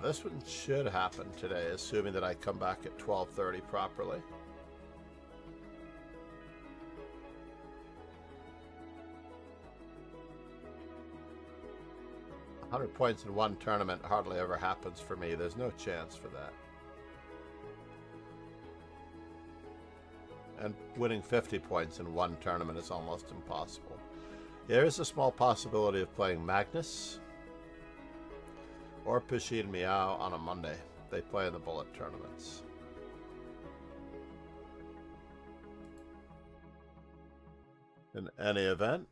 This one should happen today, assuming that I come back at 12:30 properly. $100 points in one tournament hardly ever happens for me. There's no chance for that. And winning 50 points in one tournament is almost impossible. There is a small possibility of playing Magnus or Pishin Miao on a Monday. They play in the bullet tournaments. In any event,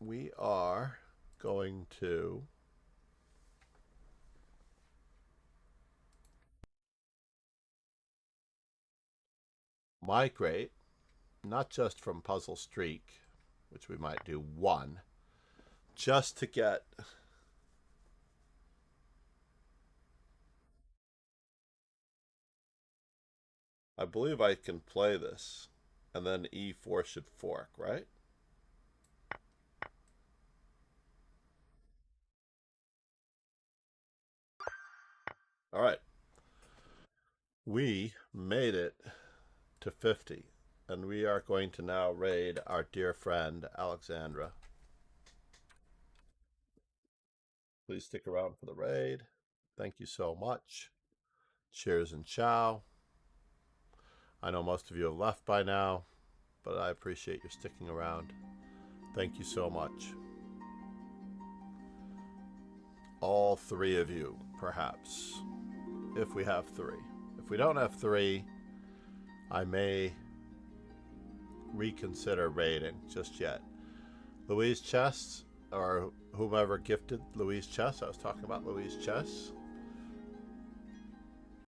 we are going to migrate, not just from Puzzle Streak, which we might do 1, just to get I believe I can play this, and then E4 should fork, right? All right. We made it to 50, and we are going to now raid our dear friend, Alexandra. Please stick around for the raid. Thank you so much. Cheers and ciao. I know most of you have left by now, but I appreciate your sticking around. Thank you so much. All 3 of you, perhaps, if we have 3. If we don't have 3, I may reconsider raiding just yet. Louise Chess, or whomever gifted Louise Chess. I was talking about Louise Chess.